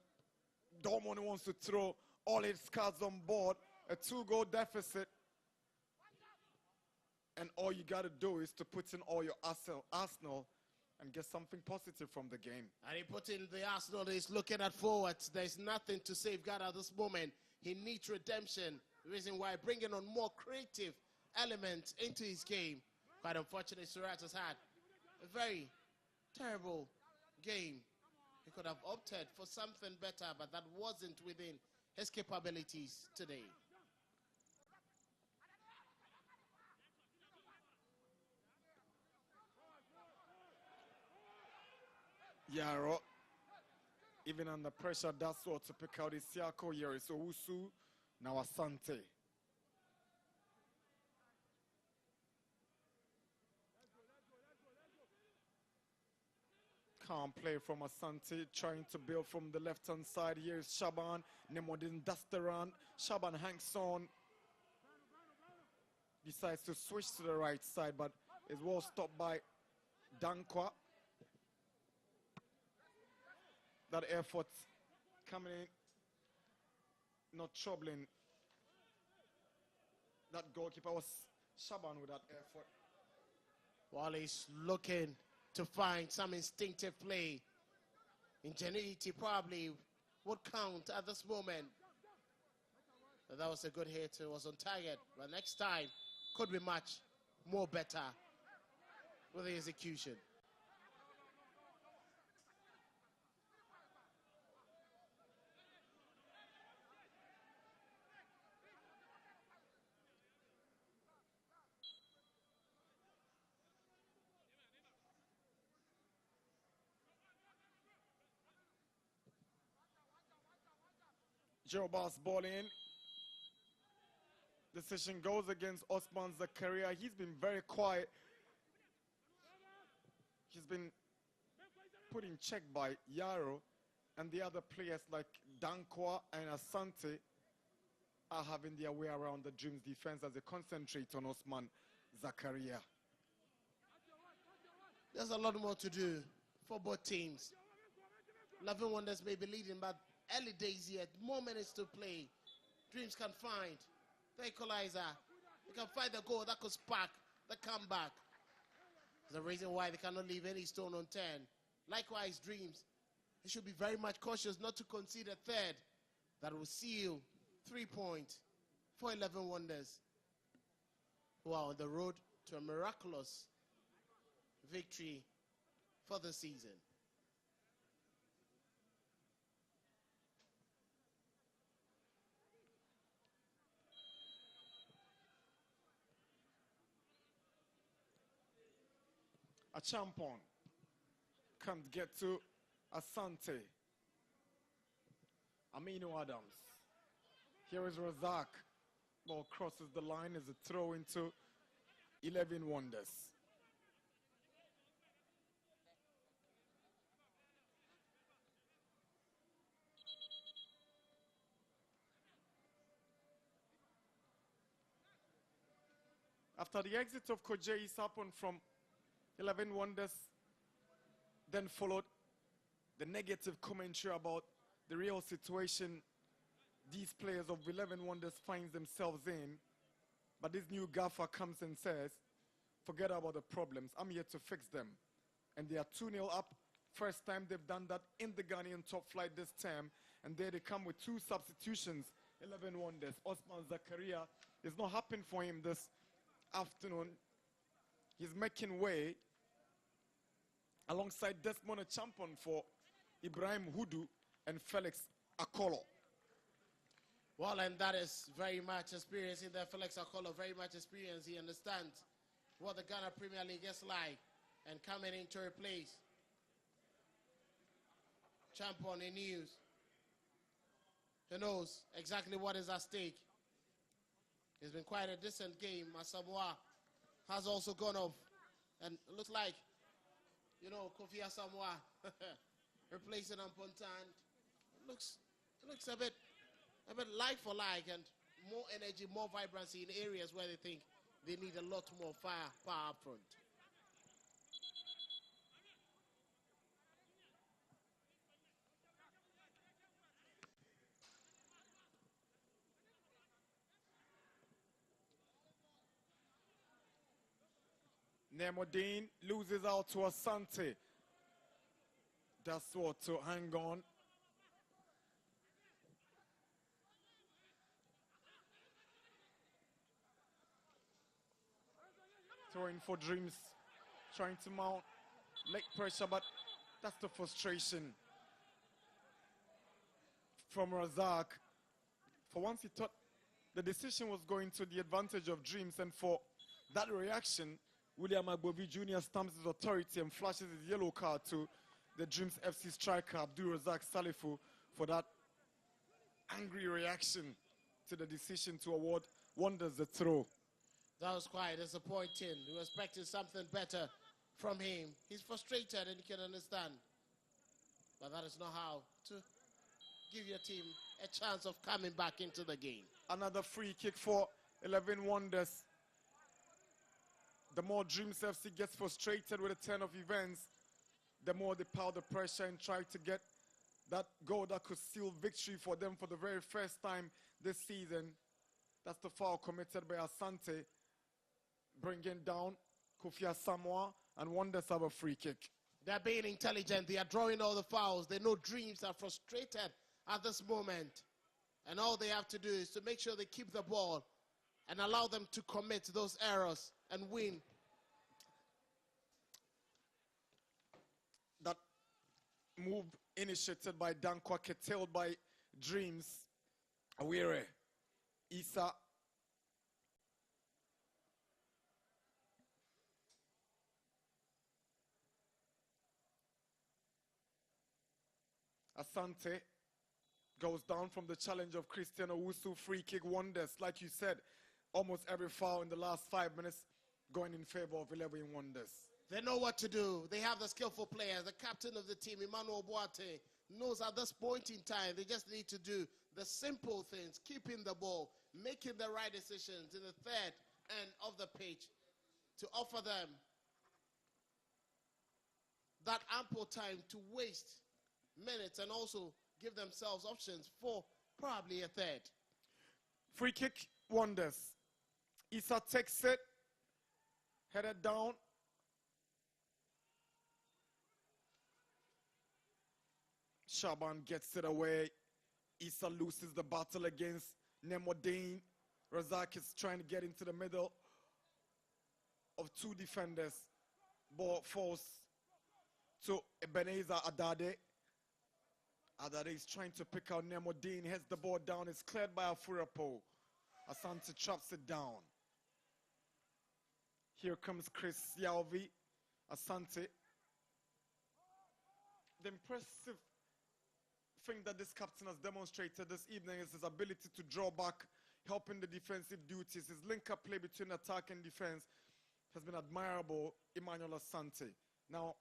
[SPEAKER 2] Dortmund wants to throw all its cards on board. A 2-goal deficit. And all you got to do is to put in all your arsenal and get something positive from the game.
[SPEAKER 1] And he put in the Arsenal. He's looking at forwards. There's nothing to safeguard at this moment. He needs redemption. The reason why bringing on more creative elements into his game. Quite unfortunate, Siraj has had a very terrible game. He could have opted for something better, but that wasn't within his capabilities today.
[SPEAKER 2] Yaro, even under pressure, that's what to pick out Isiako. Here is Owusu, now Asante. Can't play from Asante, trying to build from the left-hand side. Here is Shaban. Nemodin dusts around. Shaban hangs on. Decides to switch to the right side, but is well stopped by Dankwa. That effort coming in, not troubling. That goalkeeper was Shaban with that effort.
[SPEAKER 1] While he's looking to find some instinctive play, ingenuity probably would count at this moment. But that was a good hit. It was on target. But next time could be much more better with the execution.
[SPEAKER 2] Joe Bass ball in. Decision goes against Osman Zakaria. He's been very quiet. He's been put in check by Yaro, and the other players like Dankwa and Asante are having their way around the Dreams defense as they concentrate on Osman Zakaria.
[SPEAKER 1] There's a lot more to do for both teams. 11 Wonders may be leading, but early days yet, more minutes to play. Dreams can find the equalizer. They can find the goal that could spark the comeback. There's a reason why they cannot leave any stone unturned. Likewise, Dreams, they should be very much cautious not to concede a third that will seal 3 points for 11 Wonders, who are on the road to a miraculous victory for the season.
[SPEAKER 2] A Champon can't get to Asante. Amino Adams. Here is Razak. Ball crosses the line as a throw into 11 Wonders. After the exit of Koje Isapon from 11 Wonders, then followed the negative commentary about the real situation these players of 11 Wonders find themselves in. But this new gaffer comes and says, forget about the problems, I'm here to fix them. And they are 2-0 up. First time they've done that in the Ghanaian top flight this term. And there they come with 2 substitutions, 11 Wonders. Osman Zakaria is not happening for him this afternoon. He's making way alongside Desmond Champon for Ibrahim Hudu and Felix Akolo.
[SPEAKER 1] Well, and that is very much experience in there. Felix Akolo, very much experience. He understands what the Ghana Premier League is like and coming in to replace Champon in news. He knows exactly what is at stake. It's been quite a decent game. Asamoah has also gone off. And it looks like, you know, Kofi Asamoah replacing Ampontan. It looks a bit like for like, and more energy, more vibrancy in areas where they think they need a lot more power up front.
[SPEAKER 2] Nemodine loses out to Asante. That's what to hang on. Throwing for Dreams, trying to mount leg pressure, but that's the frustration from Razak. For once he thought the decision was going to the advantage of Dreams, and for that reaction, William Agbovi Jr. stamps his authority and flashes his yellow card to the Dreams FC striker Abdul Razak Salifu for that angry reaction to the decision to award Wonders the throw.
[SPEAKER 1] That was quite disappointing. We were expecting something better from him. He's frustrated, and you can understand. But that is not how to give your team a chance of coming back into the game.
[SPEAKER 2] Another free kick for 11 Wonders. The more Dreams FC gets frustrated with the turn of events, the more they pile the pressure and try to get that goal that could seal victory for them for the very first time this season. That's the foul committed by Asante, bringing down Kofi Asamoah, and Wonders have a free kick.
[SPEAKER 1] They're being intelligent. They are drawing all the fouls. They know Dreams are frustrated at this moment. And all they have to do is to make sure they keep the ball and allow them to commit those errors and win.
[SPEAKER 2] That move initiated by Dankwa, curtailed by Dreams. Awire, Issa. Asante goes down from the challenge of Christian Owusu. Free kick. Wonders, like you said, almost every foul in the last 5 minutes going in favor of 11 Wonders.
[SPEAKER 1] They know what to do. They have the skillful players. The captain of the team, Emmanuel Boate, knows at this point in time they just need to do the simple things, keeping the ball, making the right decisions in the third end of the pitch to offer them that ample time to waste minutes and also give themselves options for probably a third.
[SPEAKER 2] Free kick. Wonders. Issa takes it, headed down. Shaban gets it away. Issa loses the battle against Nemodine. Razak is trying to get into the middle of two defenders. Ball falls to Ebenezer Adade. Adade is trying to pick out Nemo Dean. Heads the ball down. It's cleared by Afurapo. Asante traps it down. Here comes Chris Yalvi. Asante. The impressive thing that this captain has demonstrated this evening is his ability to draw back, helping the defensive duties. His link-up play between attack and defense has been admirable, Emmanuel Asante. Now,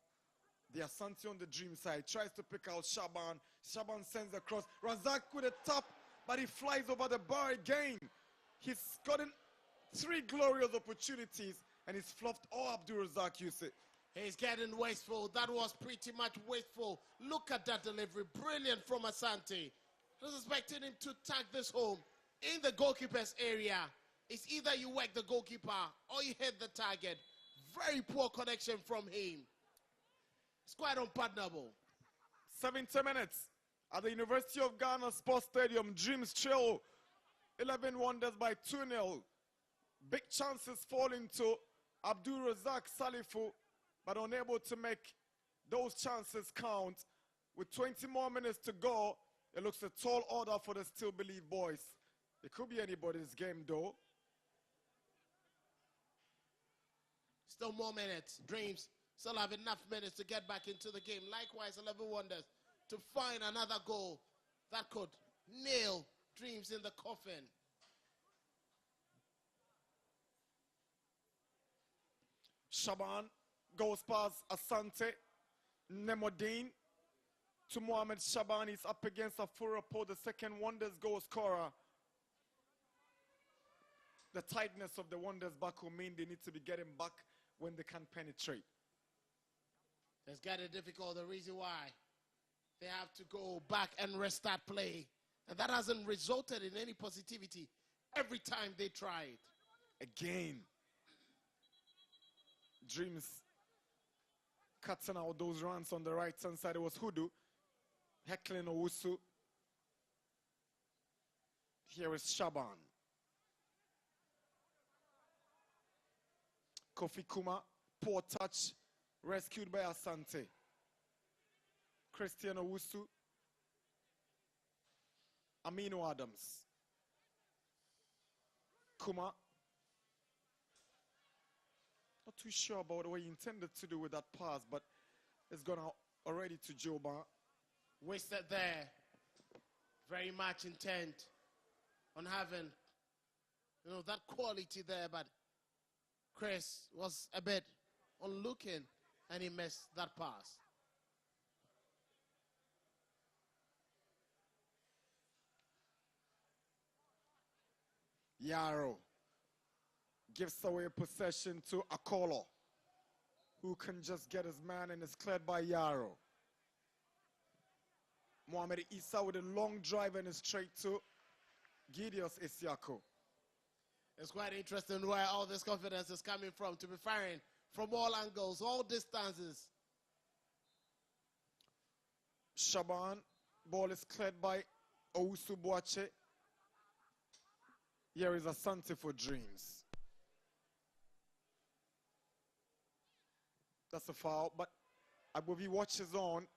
[SPEAKER 2] the Asante on the Dream side tries to pick out Shaban. Shaban sends across. Razak with a tap, but he flies over the bar again. He's gotten 3 glorious opportunities, and he's fluffed all Abdul Razak Yusuf.
[SPEAKER 1] He's getting wasteful. That was pretty much wasteful. Look at that delivery. Brilliant from Asante. I was expecting him to tag this home in the goalkeeper's area. It's either you whack the goalkeeper or you hit the target. Very poor connection from him. It's quite unpardonable.
[SPEAKER 2] 70 minutes at the University of Ghana Sports Stadium. Dreams trail 11 Wonders by 2-0. Big chances falling to Abdul Razak Salifu, but unable to make those chances count. With 20 more minutes to go, it looks a tall order for the Still Believe boys. It could be anybody's game, though.
[SPEAKER 1] Still more minutes. Dreams still have enough minutes to get back into the game. Likewise, 11 Wonders to find another goal that could nail Dreams in the coffin.
[SPEAKER 2] Shaban goes past Asante. Nemodine to Mohamed Shaban. He's up against Afurapo, the second Wonders goal scorer. The tightness of the Wonders back will mean they need to be getting back when they can penetrate.
[SPEAKER 1] It's getting difficult. The reason why they have to go back and restart play. And that hasn't resulted in any positivity every time they try it.
[SPEAKER 2] Again, Dreams cutting out those runs on the right-hand side. It was Hudu heckling Owusu. Here is Shaban. Kofi Kuma, poor touch, rescued by Asante. Christian Owusu. Amino Adams. Kuma. Not too sure about what he intended to do with that pass, but it's gone out already to Joba.
[SPEAKER 1] Wasted there. Very much intent on having, that quality there, but Chris was a bit on looking and he missed that pass.
[SPEAKER 2] Yaro gives away possession to Akolo, who can just get his man, and is cleared by Yaro. Mohamed Issa with a long drive and is straight to Gideos Isiako.
[SPEAKER 1] It's quite interesting where all this confidence is coming from, to be firing from all angles, all distances.
[SPEAKER 2] Shaban, ball is cleared by Owusu Boache. Here is Asante for Dreams. That's a foul, but Agbovi watches on.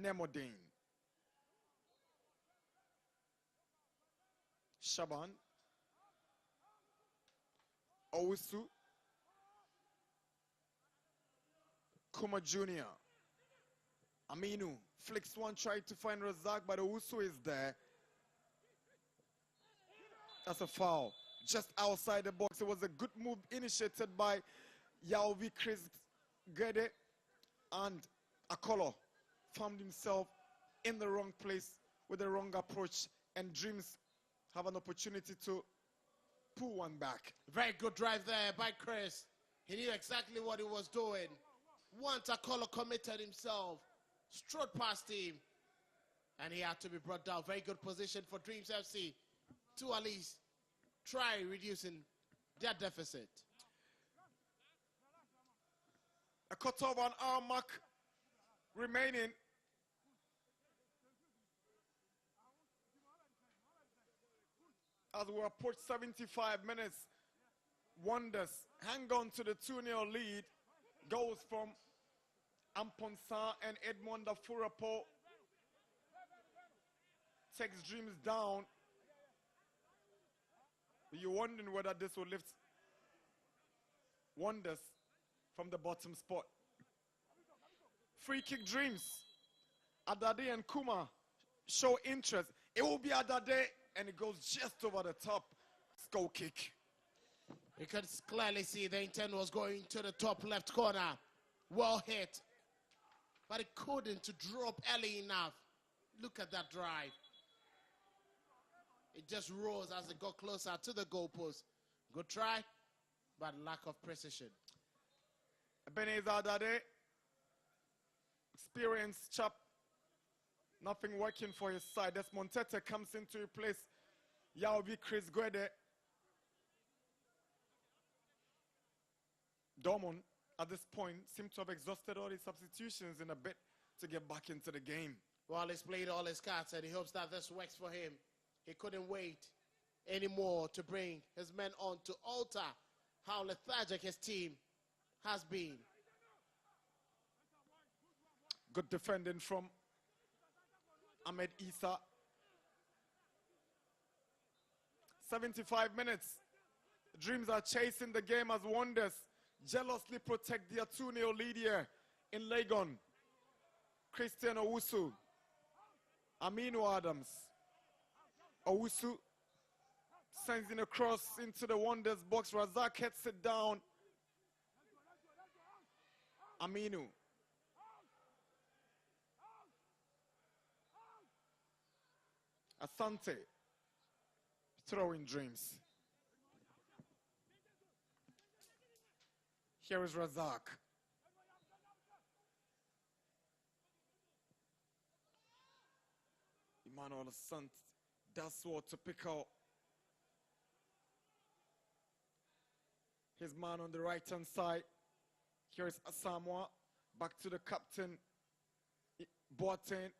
[SPEAKER 2] Nemodine. Shaban. Owusu. Kuma Jr. Aminu flicks one, tried to find Razak, but Owusu is there. That's a foul. Just outside the box. It was a good move initiated by Yaovi Chris Gede, and Akolo found himself in the wrong place with the wrong approach, and Dreams have an opportunity to pull one back.
[SPEAKER 1] Very good drive there by Chris. He knew exactly what he was doing. Once Akolo committed himself, strode past him, and he had to be brought down. Very good position for Dreams FC to at least try reducing their deficit.
[SPEAKER 2] A cut of an hour mark remaining. As we approach 75 minutes, Wonders hang on to the 2-0 lead. Goes from Amponsa and Edmond Furapo. Takes Dreams down. You're wondering whether this will lift Wonders from the bottom spot. Free kick Dreams. Adade and Kuma show interest. It will be Adade, and it goes just over the top. Goal kick.
[SPEAKER 1] You could clearly see the intent was going to the top left corner. Well hit. But it couldn't to drop early enough. Look at that drive. It just rose as it got closer to the goalpost. Good try, but lack of precision.
[SPEAKER 2] Ebenezer Adade, experienced chap. Nothing working for his side. Desmond Tete comes in to replace Yaobi Chris Guede. Dortmund, at this point, seem to have exhausted all his substitutions in a bit to get back into the game.
[SPEAKER 1] Well, he's played all his cards and he hopes that this works for him. He couldn't wait anymore to bring his men on to alter how lethargic his team has been.
[SPEAKER 2] Good defending from Ahmed Issa. 75 minutes. Dreams are chasing the game as Wonders jealously protect their 2-0 lead here in Legon. Christian Owusu. Aminu Adams. Owusu sends in a cross into the Wonders box. Razak heads it down. Aminu. Asante. Throwing Dreams. Here is Razak. Emmanuel Asante does well to pick out his man on the right-hand side. Here is Asamoah. Back to the captain, Boateng.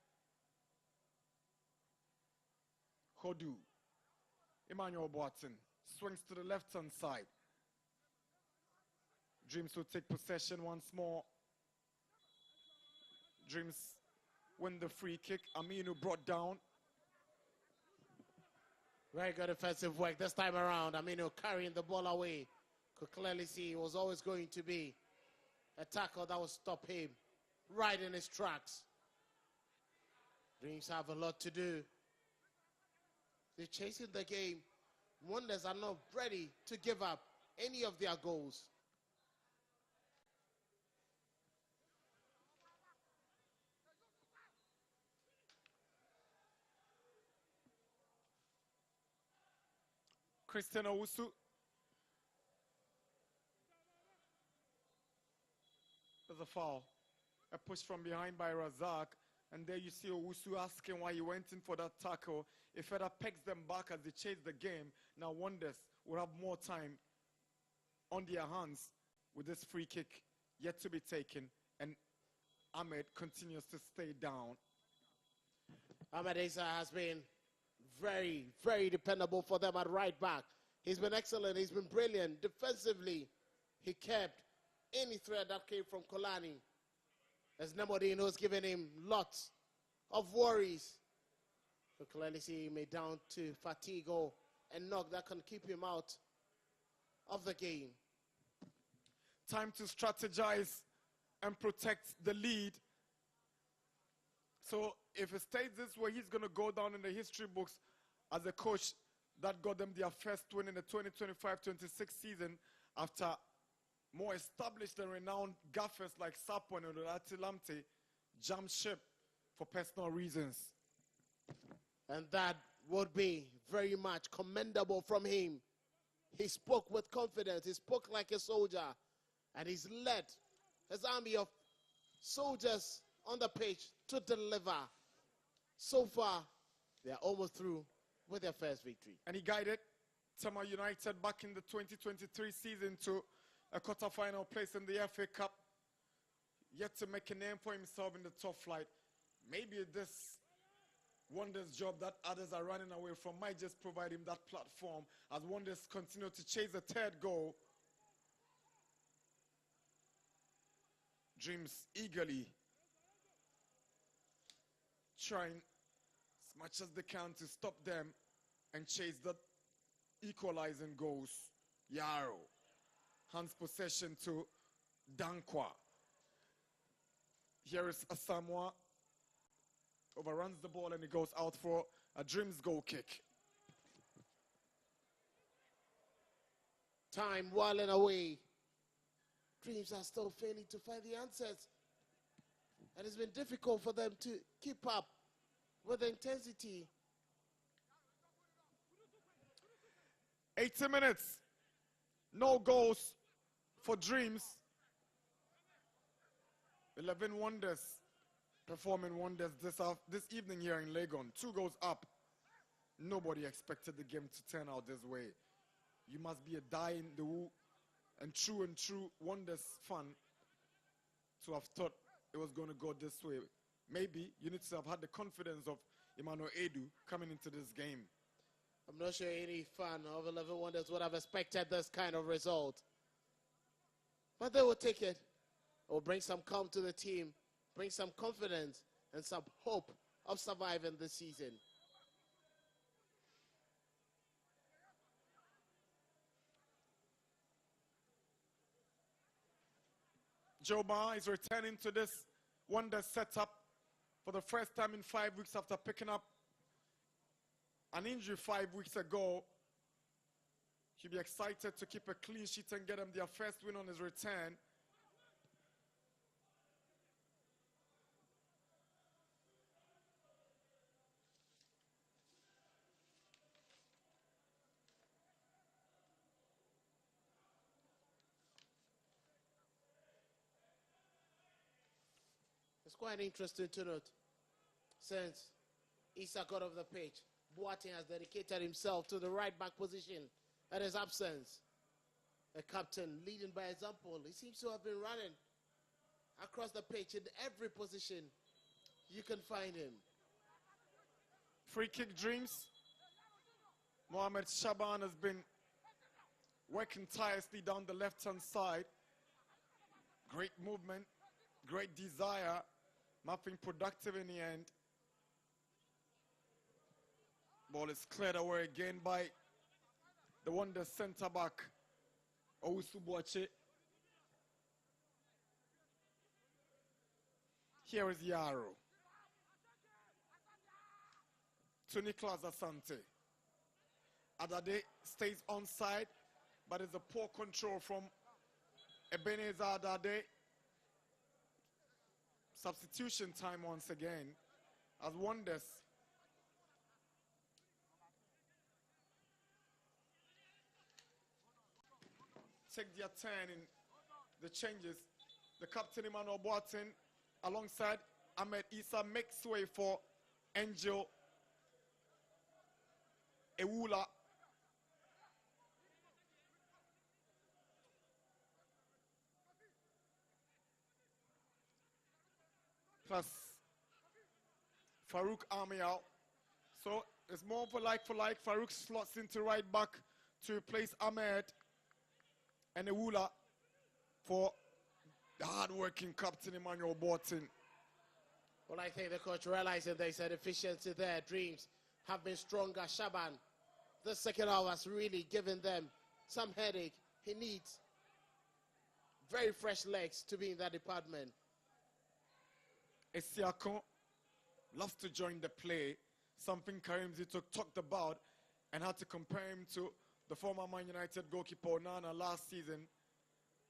[SPEAKER 2] Hodu. Emmanuel Boateng swings to the left-hand side. Dreams will take possession once more. Dreams win the free kick. Aminu brought down.
[SPEAKER 1] Very good defensive work this time around. Aminu carrying the ball away. Could clearly see it was always going to be a tackle that would stop him right in his tracks. Dreams have a lot to do. They're chasing the game. Wonders are not ready to give up any of their goals.
[SPEAKER 2] Christian Owusu. There's a foul. A push from behind by Razak. And there you see Owusu asking why he went in for that tackle. If Feda pegs them back as they chase the game, now Wonders will have more time on their hands with this free kick yet to be taken. And Ahmed continues to stay down.
[SPEAKER 1] Ahmed Issa has been very, very dependable for them at right back. He's been excellent. He's been brilliant. Defensively, he kept any threat that came from Kolani. As Nemodino's giving him lots of worries. You clearly see him down to fatigue and knock that can keep him out of the game.
[SPEAKER 2] Time to strategize and protect the lead. So if it stays this way, he's going to go down in the history books as a coach that got them their first win in the 2025-26 season after more established and renowned gaffers like Sapon and Atilamte jumped ship for personal reasons.
[SPEAKER 1] And that would be very much commendable from him. He spoke with confidence. He spoke like a soldier. And he's led his army of soldiers on the pitch to deliver. So far, they're almost through with their first victory.
[SPEAKER 2] And he guided Tema United back in the 2023 season to a quarter-final place in the FA Cup. yet to make a name for himself in the top flight. Maybe this Wonders job that others are running away from might just provide him that platform as Wonders continue to chase the third goal. Dreams eagerly trying as much as they can to stop them and chase the equalizing goals. Yaro hands possession to Dankwa. Here is Asamoah. Overruns the ball and it goes out for a Dreams goal kick.
[SPEAKER 1] Time whirling away. Dreams are still failing to find the answers. And it's been difficult for them to keep up with the intensity.
[SPEAKER 2] 80 minutes. No goals for Dreams. 11 Wonders performing wonders this evening here in Legon. 2 goals up. Nobody expected the game to turn out this way. You must be a die in the wool and true Wonders fan to have thought it was going to go this way. Maybe you need to have had the confidence of Emmanuel Edu coming into this game.
[SPEAKER 1] I'm not sure any fan of 11 Wonders would have expected this kind of result. But they will take it. It will bring some calm to the team, bring some confidence and some hope of surviving this season.
[SPEAKER 2] Joba is returning to this Wonders setup for the first time in 5 weeks after picking up an injury 5 weeks ago. He'll be excited to keep a clean sheet and get him their first win on his return.
[SPEAKER 1] It's quite interesting to note, since Issa got off the pitch, Boateng has dedicated himself to the right back position at his absence. A captain leading by example. He seems to have been running across the pitch in every position you can find him.
[SPEAKER 2] Free kick Dreams. Mohamed Shaban has been working tirelessly down the left-hand side. Great movement, great desire, nothing productive in the end. Ball is cleared away again by the Wonder centre-back, Owusu Boakye. Here is Yaro. To Nicholas Asante. Adade stays onside, but it's a poor control from Ebenezer Adade. Substitution time once again as Wonders take their turn in the changes. The captain Emmanuel Boateng alongside Ahmed Issa makes way for Angel Ewula. Plus Farouk Amial. So it's more for like. Farouk slots into right back to replace Ahmed and Ewula for the hard-working captain Emmanuel Boateng.
[SPEAKER 1] Well, I think the coach realizing there's a deficiency there. Dreams have been stronger. Shaban, the second hour has really given them some headache. He needs very fresh legs to be in that department.
[SPEAKER 2] Esiakon loves to join the play, something Karim Zito talked about and had to compare him to the former Man United goalkeeper Onana last season.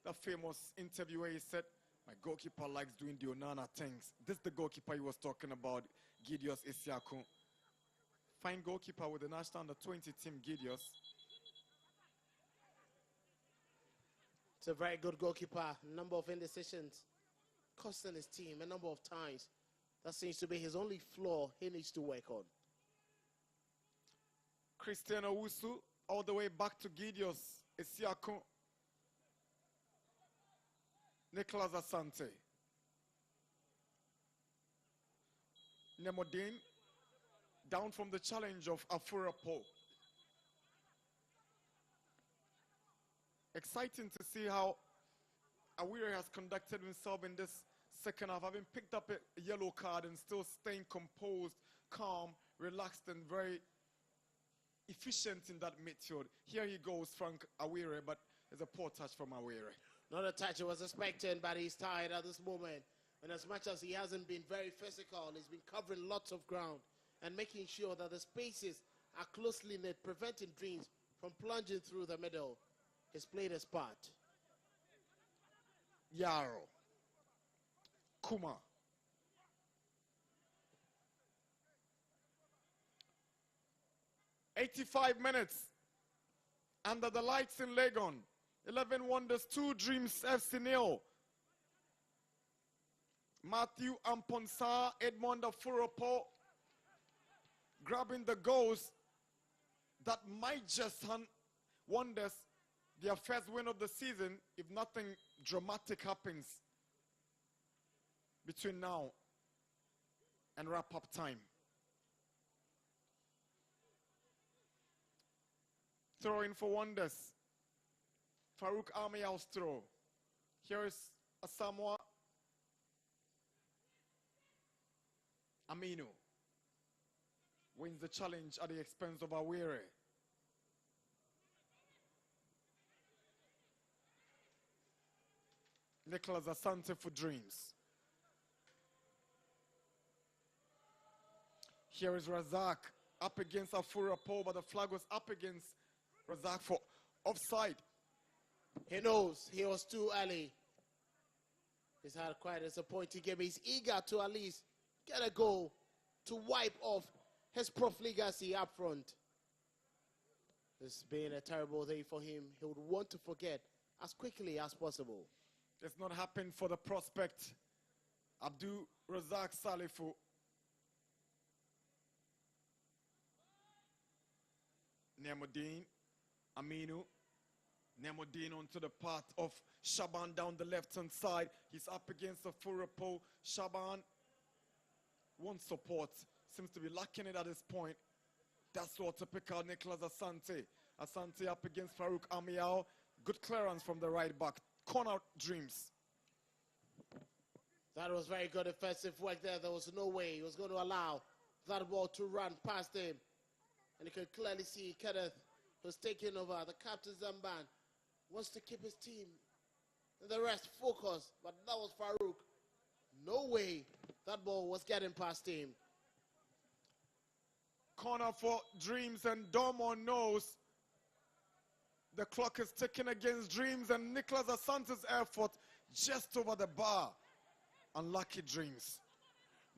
[SPEAKER 2] That famous interview where he said, my goalkeeper likes doing the Onana things. This is the goalkeeper he was talking about, Gideos Esiakon. Fine goalkeeper with the national under-20 team, Gideos.
[SPEAKER 1] It's a very good goalkeeper. Number of indecisions costing his team a number of times. That seems to be his only flaw he needs to work on.
[SPEAKER 2] Christian Owusu all the way back to Gideos Esiakon. Nicholas Asante. Nemodin down from the challenge of Afurapo. Exciting to see how Awire has conducted himself in this second half, having picked up a yellow card and still staying composed, calm, relaxed, and very efficient in that midfield. Here he goes, Frank Awire, but it's a poor touch from Awire.
[SPEAKER 1] Not a touch he was expecting, but he's tired at this moment. And as much as he hasn't been very physical, he's been covering lots of ground and making sure that the spaces are closely knit, preventing Dreams from plunging through the middle. He's played his part.
[SPEAKER 2] Yaro. Kuma. "85 minutes under the lights in Legon. 11 Wonders 2, Dreams FC 0. Matthew Amponsa, Edmond Afurapo grabbing the goals that might just hand Wonders their first win of the season if nothing dramatic happens between now and wrap-up time. Throw in for Wonders. Farouk Amial's throw. Here is Asamoah Aminu. Wins the challenge at the expense of Awire. Nicholas Asante for Dreams. Here is Razak up against Afurapo, but the flag was up against Razak for offside.
[SPEAKER 1] He knows he was too early. He's had quite a disappointing game. He's eager to at least get a goal to wipe off his profligacy up front. This has been a terrible day for him. He would want to forget as quickly as possible.
[SPEAKER 2] It's not happened for the prospect Abdul Razak Salifu. Nemodin Aminu. Nemodin onto the path of Shaban down the left-hand side. He's up against the Afurapo. Shaban wants support. Seems to be lacking it at this point. That's what to pick out Nicholas Asante. Asante up against Farouk Amial. Good clearance from the right back. Corner Dreams.
[SPEAKER 1] That was very good defensive work there. There was no way he was going to allow that ball to run past him. And you can clearly see Kenneth was taking over. The captain Zamban wants to keep his team and the rest focused. But that was Farouk. No way that ball was getting past him.
[SPEAKER 2] Corner for Dreams, and Domo knows the clock is ticking against Dreams, and Nicholas Asante's effort just over the bar. Unlucky Dreams.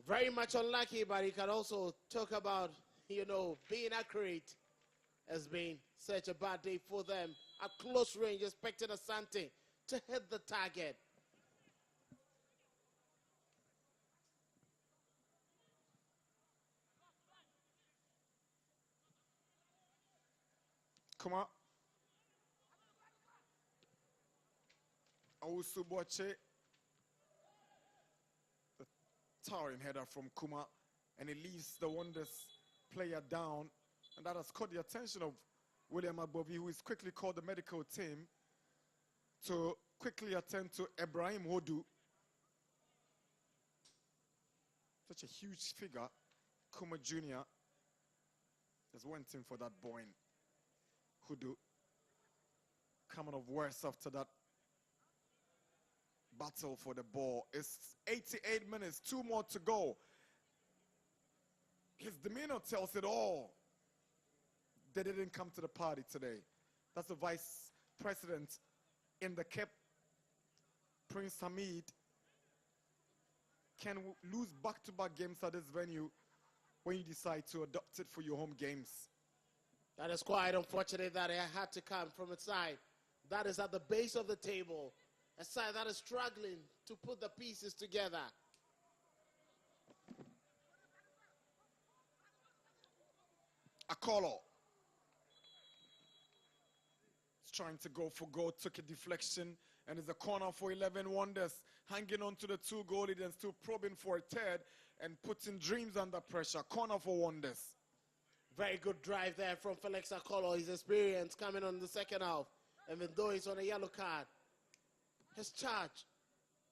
[SPEAKER 1] Very much unlucky, but he can also talk about, being accurate has been such a bad day for them. At close range, expecting Asante to hit the target.
[SPEAKER 2] Come on. Awusu Boche. The towering header from Kuma. And he leaves the Wonders player down. And that has caught the attention of William Agbovi, who is quickly called the medical team to quickly attend to Ibrahim Hodu. Such a huge figure. Kuma Jr. just went in for that boy. Hodu coming of worse after that battle for the ball. It's 88 minutes, 2 more to go. His demeanor tells it all. They didn't come to the party today. That's the vice president in the Cape, Prince Hamid. Can lose back-to-back games at this venue when you decide to adopt it for your home games.
[SPEAKER 1] That is quite unfortunate that it had to come from a side that is at the base of the table. A side that is struggling to put the pieces together.
[SPEAKER 2] Akolo. He's trying to go for goal, took a deflection And it's a corner for 11 Wonders, hanging on to the 2 goal lead and still probing for a third and putting Dreams under pressure. Corner for Wonders.
[SPEAKER 1] Very good drive there from Felix Akolo. His experience coming on the second half. Even though he's on a yellow card, his charge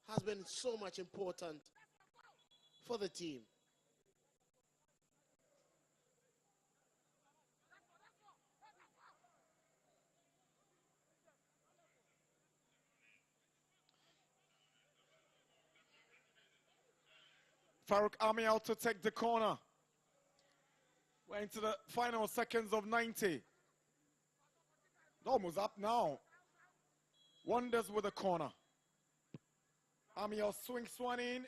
[SPEAKER 1] has been so much important for the team.
[SPEAKER 2] Farouk Amial to take the corner. We're into the final seconds of 90. Almost up now. Wonders with a corner. Amial swings one in.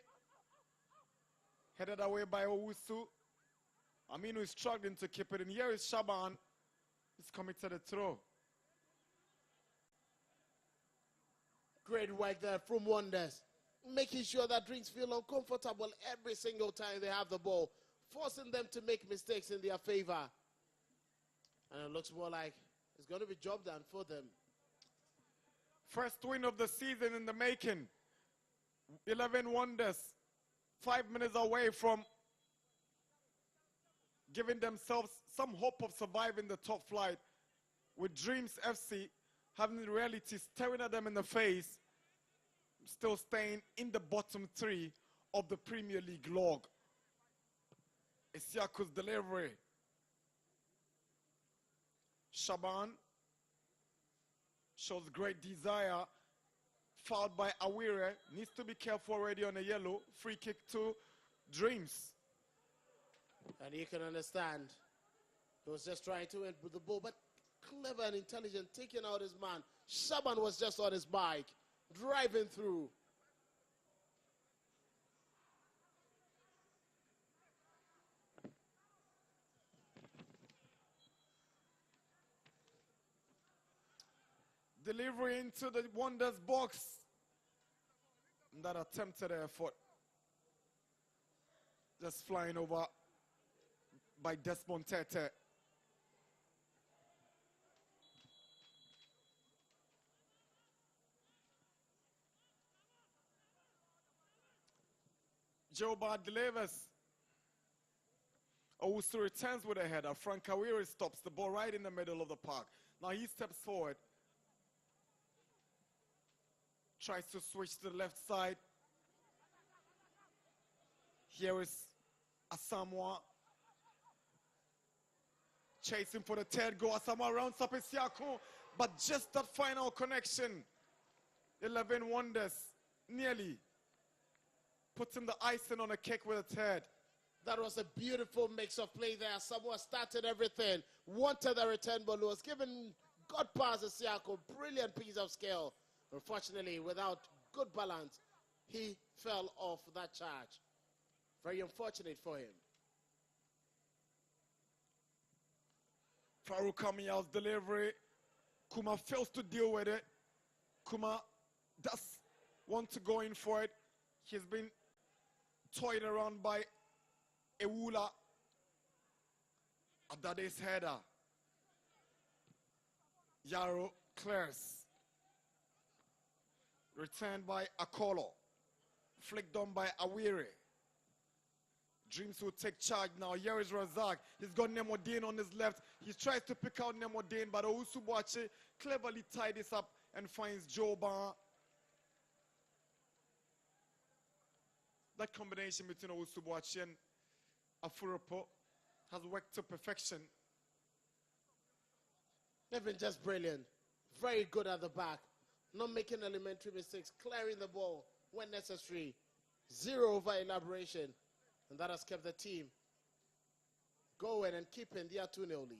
[SPEAKER 2] Headed away by Owusu. Aminu is struggling to keep it in. Here is Shaban. He's committed a throw.
[SPEAKER 1] Great work there from Wonders, making sure that Dreams feel uncomfortable every single time they have the ball, forcing them to make mistakes in their favor. And it looks more like it's going to be job done for them.
[SPEAKER 2] First win of the season in the making. 11 Wonders, 5 minutes away from giving themselves some hope of surviving the top flight, with Dreams FC having the reality staring at them in the face, still staying in the bottom 3 of the Premier League log. Isiaku's delivery. Shaban shows great desire. Fouled by Awire. Needs to be careful already on a yellow. Free kick to Dreams.
[SPEAKER 1] And you can understand, he was just trying to end with the ball, but clever and intelligent, taking out his man. Shaban was just on his bike, driving through.
[SPEAKER 2] Delivery into the Wonders box. And that attempted effort. Just flying over by Desmond Tete. Joe Bard delivers. Owusu returns with a header. Frank Awiri stops the ball right in the middle of the park. Now he steps forward. Tries to switch to the left side. Here is Asamoah. Chasing for the third goal. Asamoah rounds up Isiaku. But just that final connection. 11 Wonders. Nearly putting the icing on a cake with a third.
[SPEAKER 1] That was a beautiful mix of play there. Samoa started everything. Wanted the return, but was given good pass to Siako. Brilliant piece of skill. Unfortunately, without good balance, he fell off that charge. Very unfortunate for him.
[SPEAKER 2] Farouk Amial's delivery. Kuma fails to deal with it. Kuma does want to go in for it. He's been toyed around by Ewula. Adade's header. Yaro clears. Returned by Akolo. Flicked on by Awire. Dreams will take charge now. Here is Razak. He's got Nemodin on his left. He tries to pick out Nemodin, but Owusu-Boakye cleverly tied this up and finds Joe Ban. That combination between Owusu-Boakye and Afuropo has worked to perfection.
[SPEAKER 1] They've been just brilliant. Very good at the back. Not making elementary mistakes. Clearing the ball when necessary. Zero over elaboration. And that has kept the team going and keeping their 2-0 lead.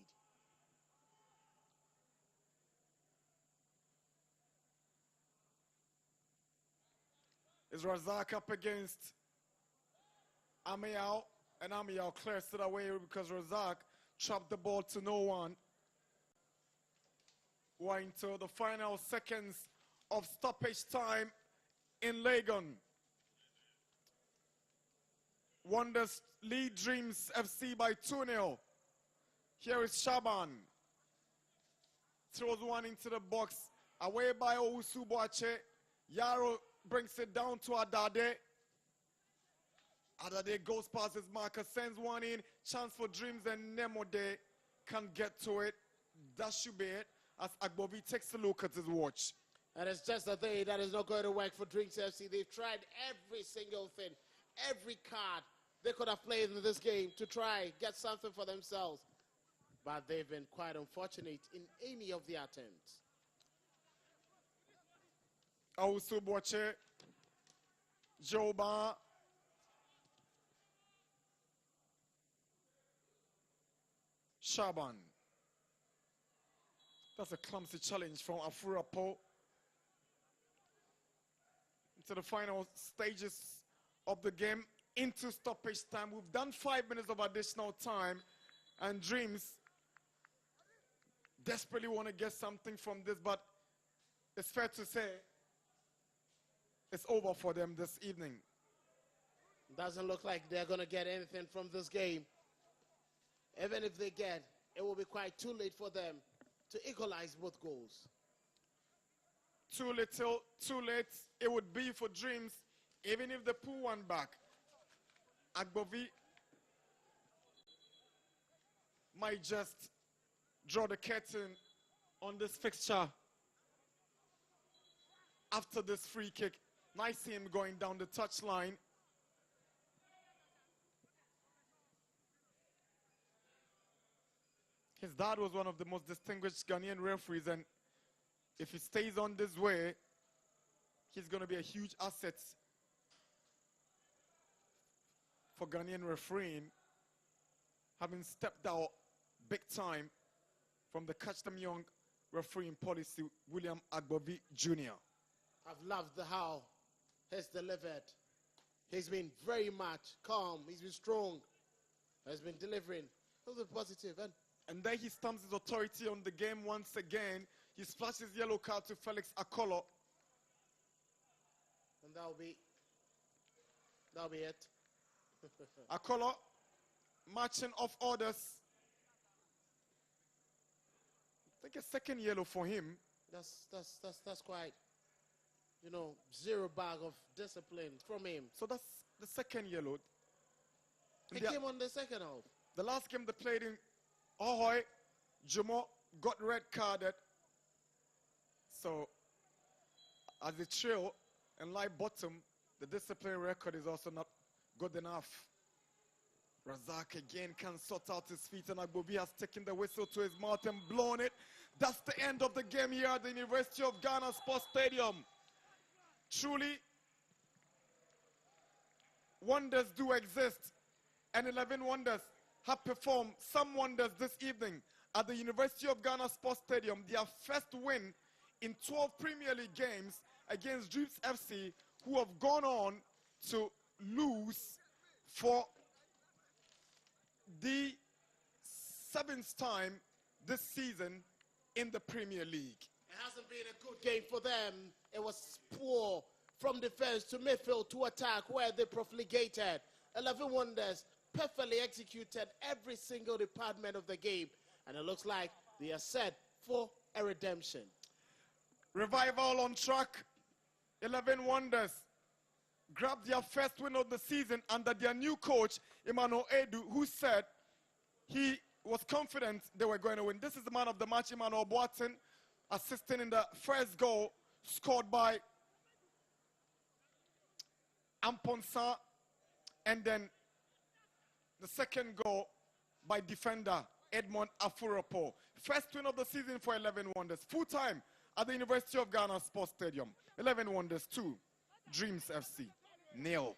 [SPEAKER 2] Is Razak up against Amial, and Amial clears it away because Razak trapped the ball to no one. We're into the final seconds of stoppage time in Legon. Wonders lead Dreams FC by 2-0. Here is Shaban. Throws one into the box. Away by Owusu-Boakye. Yaro brings it down to Adade. Adade goes past his marker, sends one in. Chance for Dreams, and Nemode can get to it. That should be it, as Agbovi takes a look at his watch.
[SPEAKER 1] And it's just a thing that is not going to work for Dreams FC. They've tried every single thing, every card they could have played in this game to try get something for themselves. But they've been quite unfortunate in any of the attempts.
[SPEAKER 2] Ausu Boche, Joba, Shaban. That's a clumsy challenge from Afurapo. Into the final stages of the game, into stoppage time. We've done 5 minutes of additional time, and Dreams desperately want to get something from this, but it's fair to say it's over for them this evening.
[SPEAKER 1] Doesn't look like they're going to get anything from this game. Even if they get, it will be quite too late for them to equalize both goals.
[SPEAKER 2] Too little, too late it would be for Dreams, even if they pull one back. Agbovi might just draw the curtain on this fixture after this free kick. Nice see him going down the touchline. His dad was one of the most distinguished Ghanaian referees, and if he stays on this way, he's going to be a huge asset for Ghanaian refereeing, having stepped out big time from the Catch Them Young refereeing policy, William Agbovi Jr.
[SPEAKER 1] I've loved how he's delivered. He's been very much calm. He's been strong. He's been delivering. He's been positive.
[SPEAKER 2] And then he stamps his authority on the game once again. He splashes yellow card to Felix Akolo.
[SPEAKER 1] And that'll be it.
[SPEAKER 2] Akolo marching off orders. I think a second yellow for him.
[SPEAKER 1] That's quite, zero bag of discipline from him.
[SPEAKER 2] So that's the second yellow.
[SPEAKER 1] He came on the second half.
[SPEAKER 2] The last game they played in Ahoy, Jomo got red carded. So as a trail and lie bottom, the discipline record is also not good enough. Razak again can sort out his feet, and Agbovi has taken the whistle to his mouth and blown it. That's the end of the game here at the University of Ghana Sports Stadium. Truly, wonders do exist, and 11 wonders have performed some wonders this evening at the University of Ghana Sports Stadium. Their first win in 12 Premier League games against Dreams FC, who have gone on to lose for the 7th time this season in the Premier League.
[SPEAKER 1] It hasn't been a good game for them. It was poor from defense to midfield to attack, where they profligated. 11 Wonders perfectly executed every single department of the game, and it looks like they are set for a redemption.
[SPEAKER 2] Revival on track. 11 Wonders grabbed their first win of the season under their new coach, Emmanuel Edu, who said he was confident they were going to win. This is the man of the match, Emmanuel Boateng, assisting in the first goal scored by Amponsa, and then the second goal by defender Edmond Afurapo. First win of the season for 11 Wonders. Full time at the University of Ghana Sports Stadium. 11 Wonders 2, Dreams FC 0.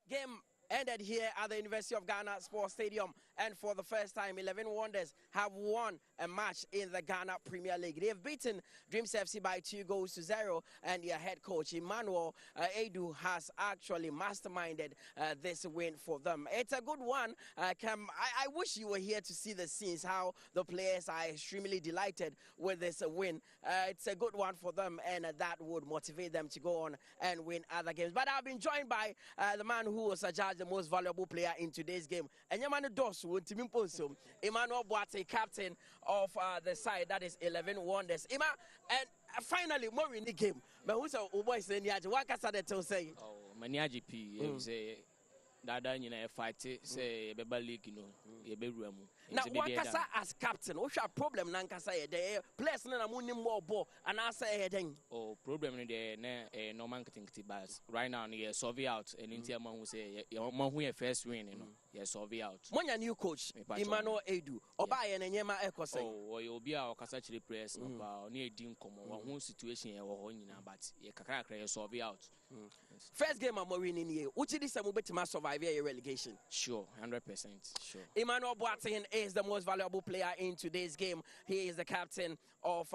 [SPEAKER 3] Game ended here at the University of Ghana Sports Stadium, and for the first time, 11 Wonders have won a match in the Ghana Premier League. They have beaten Dreams FC by 2-0, and their head coach Emmanuel Edu has actually masterminded this win for them. It's a good one. Cam, I wish you were here to see the scenes, how the players are extremely delighted with this win. It's a good one for them, and that would motivate them to go on and win other games. But I've been joined by the man who was judged the most valuable player in today's game. And Emmanuel Boate, captain of the side, that is 11 Wonders. Ima, and finally, more in the game. But who's a boy saying, what can I say?
[SPEAKER 5] Oh, Maniaji P, say, Dada, you know, fight it, say, Beba League, you know,
[SPEAKER 3] now, Wakasa as captain, what's your problem? Nankasa, the players na muni more ball, and I say,
[SPEAKER 5] oh, problem in the no marketing bars. Right now, you solve out, and India man who say, your mom who first win, you know, you solve out.
[SPEAKER 3] When your new coach, Emmanuel Edu, Oba and Yema Echo say,
[SPEAKER 5] oh, you'll be our Casachri press, near Dean Como, one situation or but you can solve out.
[SPEAKER 3] First game I'm winning here. Which is a move to survive a relegation?
[SPEAKER 5] Sure, 100%. Sure.
[SPEAKER 3] Emmanuel Boateng is the most valuable player in today's game. He is the captain of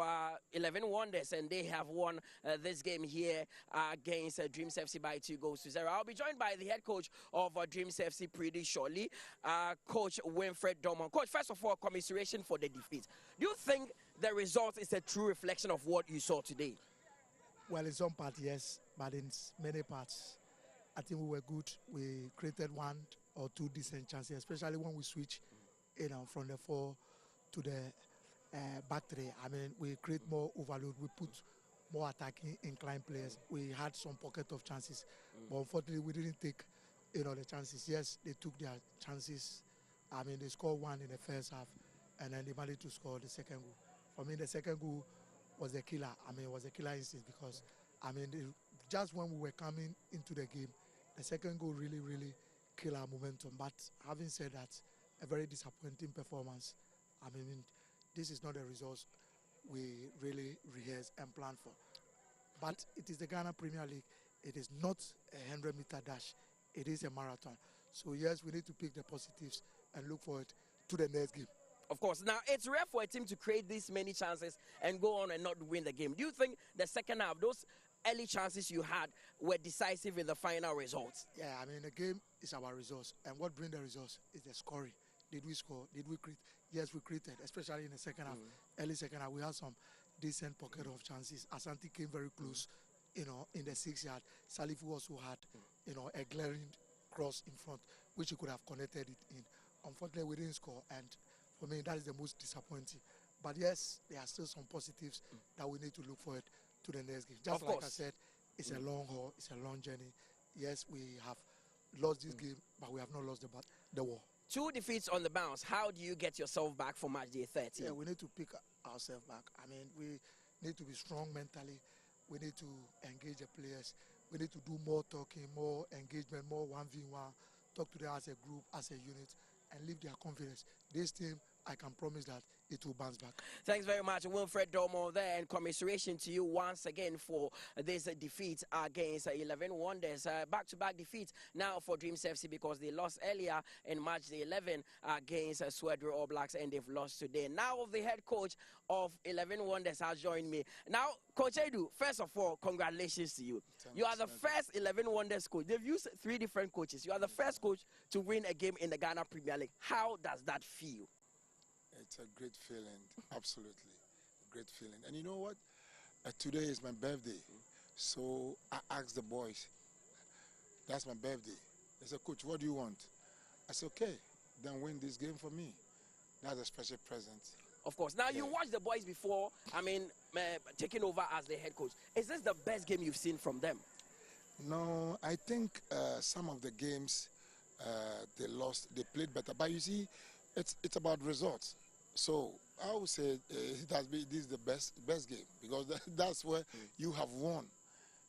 [SPEAKER 3] 11 Wonders, and they have won this game here against Dreams FC by 2-0. I'll be joined by the head coach of Dreams FC pretty shortly, Coach Winfred Dorman. Coach, first of all, commiseration for the defeat. Do you think the result is a true reflection of what you saw today?
[SPEAKER 6] Well, in some parts, yes, but in many parts, I think we were good. We created one or two decent chances, especially when we switch, from the 4 to the back 3. I mean, we create more overload. We put more attacking inclined players. We had some pocket of chances, but unfortunately, we didn't take, the chances. Yes, they took their chances. I mean, they scored one in the first half, and then they managed to score the second goal. For me, the second goal was the killer. I mean, it was a killer instinct because, I mean, just when we were coming into the game, the second goal really, really killed our momentum. But having said that, a very disappointing performance. I mean, this is not the results we really rehearsed and planned for. But it is the Ghana Premier League. It is not a 100-meter dash. It is a marathon. So, yes, we need to pick the positives and look forward to the next game.
[SPEAKER 3] Of course. Now, it's rare for a team to create this many chances and go on and not win the game. Do you think the second half, those early chances you had were decisive in the final results?
[SPEAKER 6] Yeah, I mean, the game is our results. And what brings the results is the scoring. Did we score? Did we create? Yes, we created, especially in the second half. Early second half, we had some decent pocket of chances. Asante came very close, in the 6-yard. Salifu also had, a glaring cross in front, which he could have connected it in. Unfortunately, we didn't score. And for me, that is the most disappointing. But yes, there are still some positives that we need to look forward to the next game. Just like I said, it's a long haul, it's a long journey. Yes, we have lost this game, but we have not lost the war.
[SPEAKER 3] 2 defeats on the bounce. How do you get yourself back for match day 13?
[SPEAKER 6] Yeah, we need to pick ourselves back. I mean, we need to be strong mentally. We need to engage the players. We need to do more talking, more engagement, more 1v1. Talk to them as a group, as a unit, and leave their confidence. This team, I can promise that it will bounce back.
[SPEAKER 3] Thanks very much, Wilfred Dormo there, and commiseration to you once again for this defeat against 11 Wonders. Back-to-back defeat now for Dreams FC because they lost earlier in March the 11 against Swedru All Blacks, and they've lost today. Now the head coach of 11 Wonders has joined me. Now, Coach Edu, first of all, congratulations to you. You are the first 11 Wonders coach. They've used 3 different coaches. You are the first coach to win a game in the Ghana Premier League. How does that feel?
[SPEAKER 7] It's a great feeling, absolutely, a great feeling. And you know what? Today is my birthday, so I asked the boys, that's my birthday. They said, Coach, what do you want? I said, okay, then win this game for me. That's a special present.
[SPEAKER 3] Of course. Now, you watched the boys before, taking over as the head coach. Is this the best game you've seen from them?
[SPEAKER 7] No, I think some of the games they lost, they played better. But you see, it's about results. So I would say this is the best game because that's where you have won,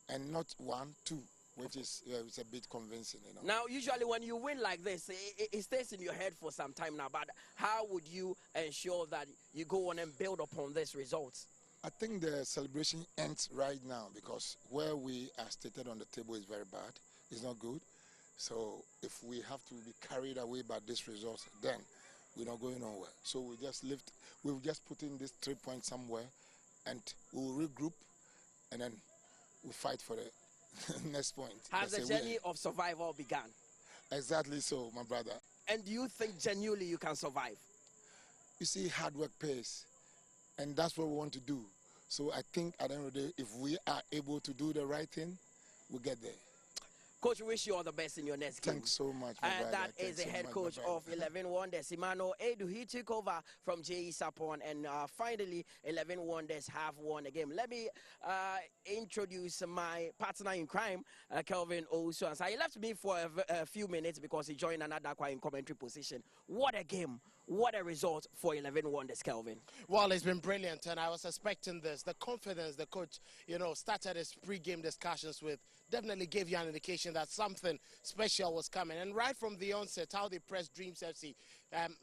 [SPEAKER 7] and not 1-2, which is it's a bit convincing.
[SPEAKER 3] Now, usually when you win like this, it stays in your head for some time now. But how would you ensure that you go on and build upon these results?
[SPEAKER 7] I think the celebration ends right now because where we are stated on the table is very bad. It's not good. So if we have to be carried away by this result, then we're not going nowhere. So we'll just put in this 3 points somewhere, and we'll regroup, and then we'll fight for the next point.
[SPEAKER 3] Has the journey of survival begun?
[SPEAKER 7] Exactly so, my brother.
[SPEAKER 3] And do you think genuinely you can survive?
[SPEAKER 7] You see, hard work pays, and that's what we want to do. So I think at the end of the day, if we are able to do the right thing, we'll get there.
[SPEAKER 3] Coach, wish you all the best in your next game.
[SPEAKER 7] Thanks so much, my brother.
[SPEAKER 3] That is the head coach of 11 Wonders, Emmanuel Edu. He took over from J.E. Sapon, and finally, 11 Wonders have won the game. Let me introduce my partner in crime, Kelvin Owusu. He left me for a few minutes because he joined another in commentary position. What a game. What a result for 11 Wonders, Kelvin.
[SPEAKER 1] Well, it's been brilliant, and I was expecting this. The confidence the coach, started his pre-game discussions with definitely gave you an indication that something special was coming. And right from the onset, how they pressed Dreams FC,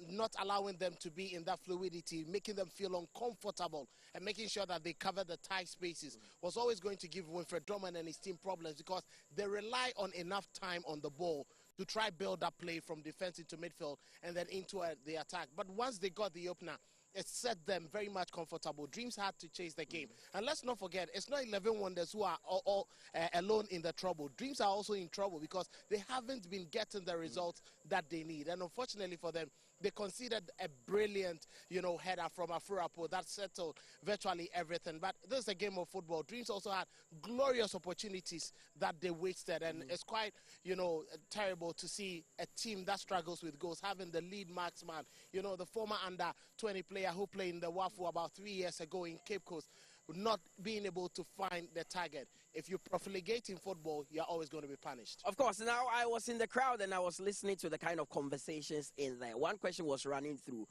[SPEAKER 1] not allowing them to be in that fluidity, making them feel uncomfortable, and making sure that they cover the tight spaces was always going to give Winfred Drummond and his team problems, because they rely on enough time on the ball to try build that play from defense into midfield and then into the attack. But once they got the opener, it set them very much comfortable. Dreams had to chase the game. And let's not forget, it's not 11 Wonders who are all alone in the trouble. Dreams are also in trouble because they haven't been getting the results that they need. And unfortunately for them, they conceded a brilliant, header from Afurapo that settled virtually everything. But this is a game of football. Dreams also had glorious opportunities that they wasted. And it's quite, terrible to see a team that struggles with goals having the lead marksman, the former under-20 player who played in the WAFU about 3 years ago in Cape Coast, not being able to find the target. If you profligate in football, you're always going to be punished.
[SPEAKER 3] Of course, now I was in the crowd and I was listening to the kind of conversations in there. One question was running through.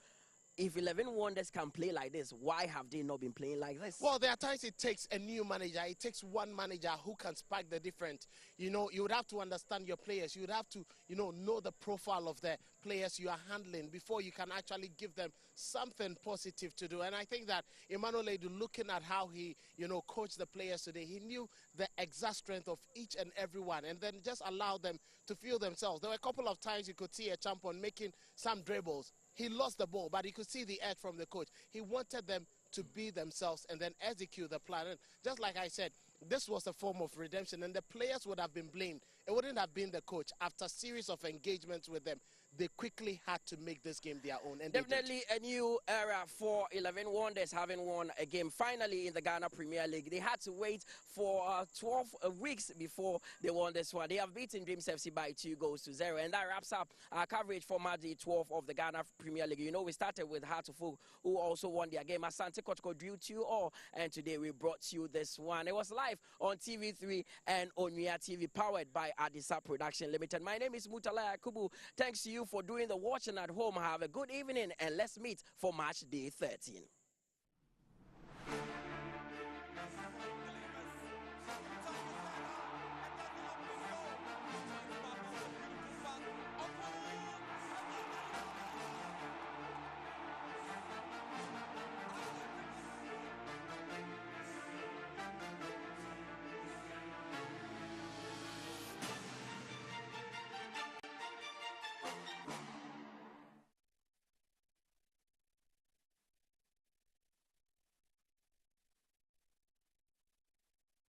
[SPEAKER 3] If 11 Wonders can play like this, why have they not been playing like this?
[SPEAKER 1] Well, there are times it takes a new manager. It takes one manager who can spark the different. You would have to understand your players. You would have to, know the profile of the players you are handling before you can actually give them something positive to do. And I think that Emmanuel Edu, looking at how he, coached the players today, he knew the exact strength of each and every one, and then just allowed them to feel themselves. There were a couple of times you could see a champion making some dribbles. He lost the ball, but he could see the edge from the coach. He wanted them to be themselves and then execute the plan. And just like I said, this was a form of redemption, and the players would have been blamed. It wouldn't have been the coach. After a series of engagements with them, they quickly had to make this game their own. And
[SPEAKER 3] definitely a new era for 11 Wonders, having won a game finally in the Ghana Premier League. They had to wait for 12 weeks before they won this one. They have beaten Dreams FC by 2-0, and that wraps up our coverage for Match 12 of the Ghana Premier League. We started with Hartlepool, who also won their game. Asante Kotoko drew 2-2, and today we brought you this one. It was live on TV3 and Onuya TV, powered by Adisa Production Limited. My name is Mutala Yakubu. Thanks to you for doing the watching at home. Have a good evening, and let's meet for Match Day 13.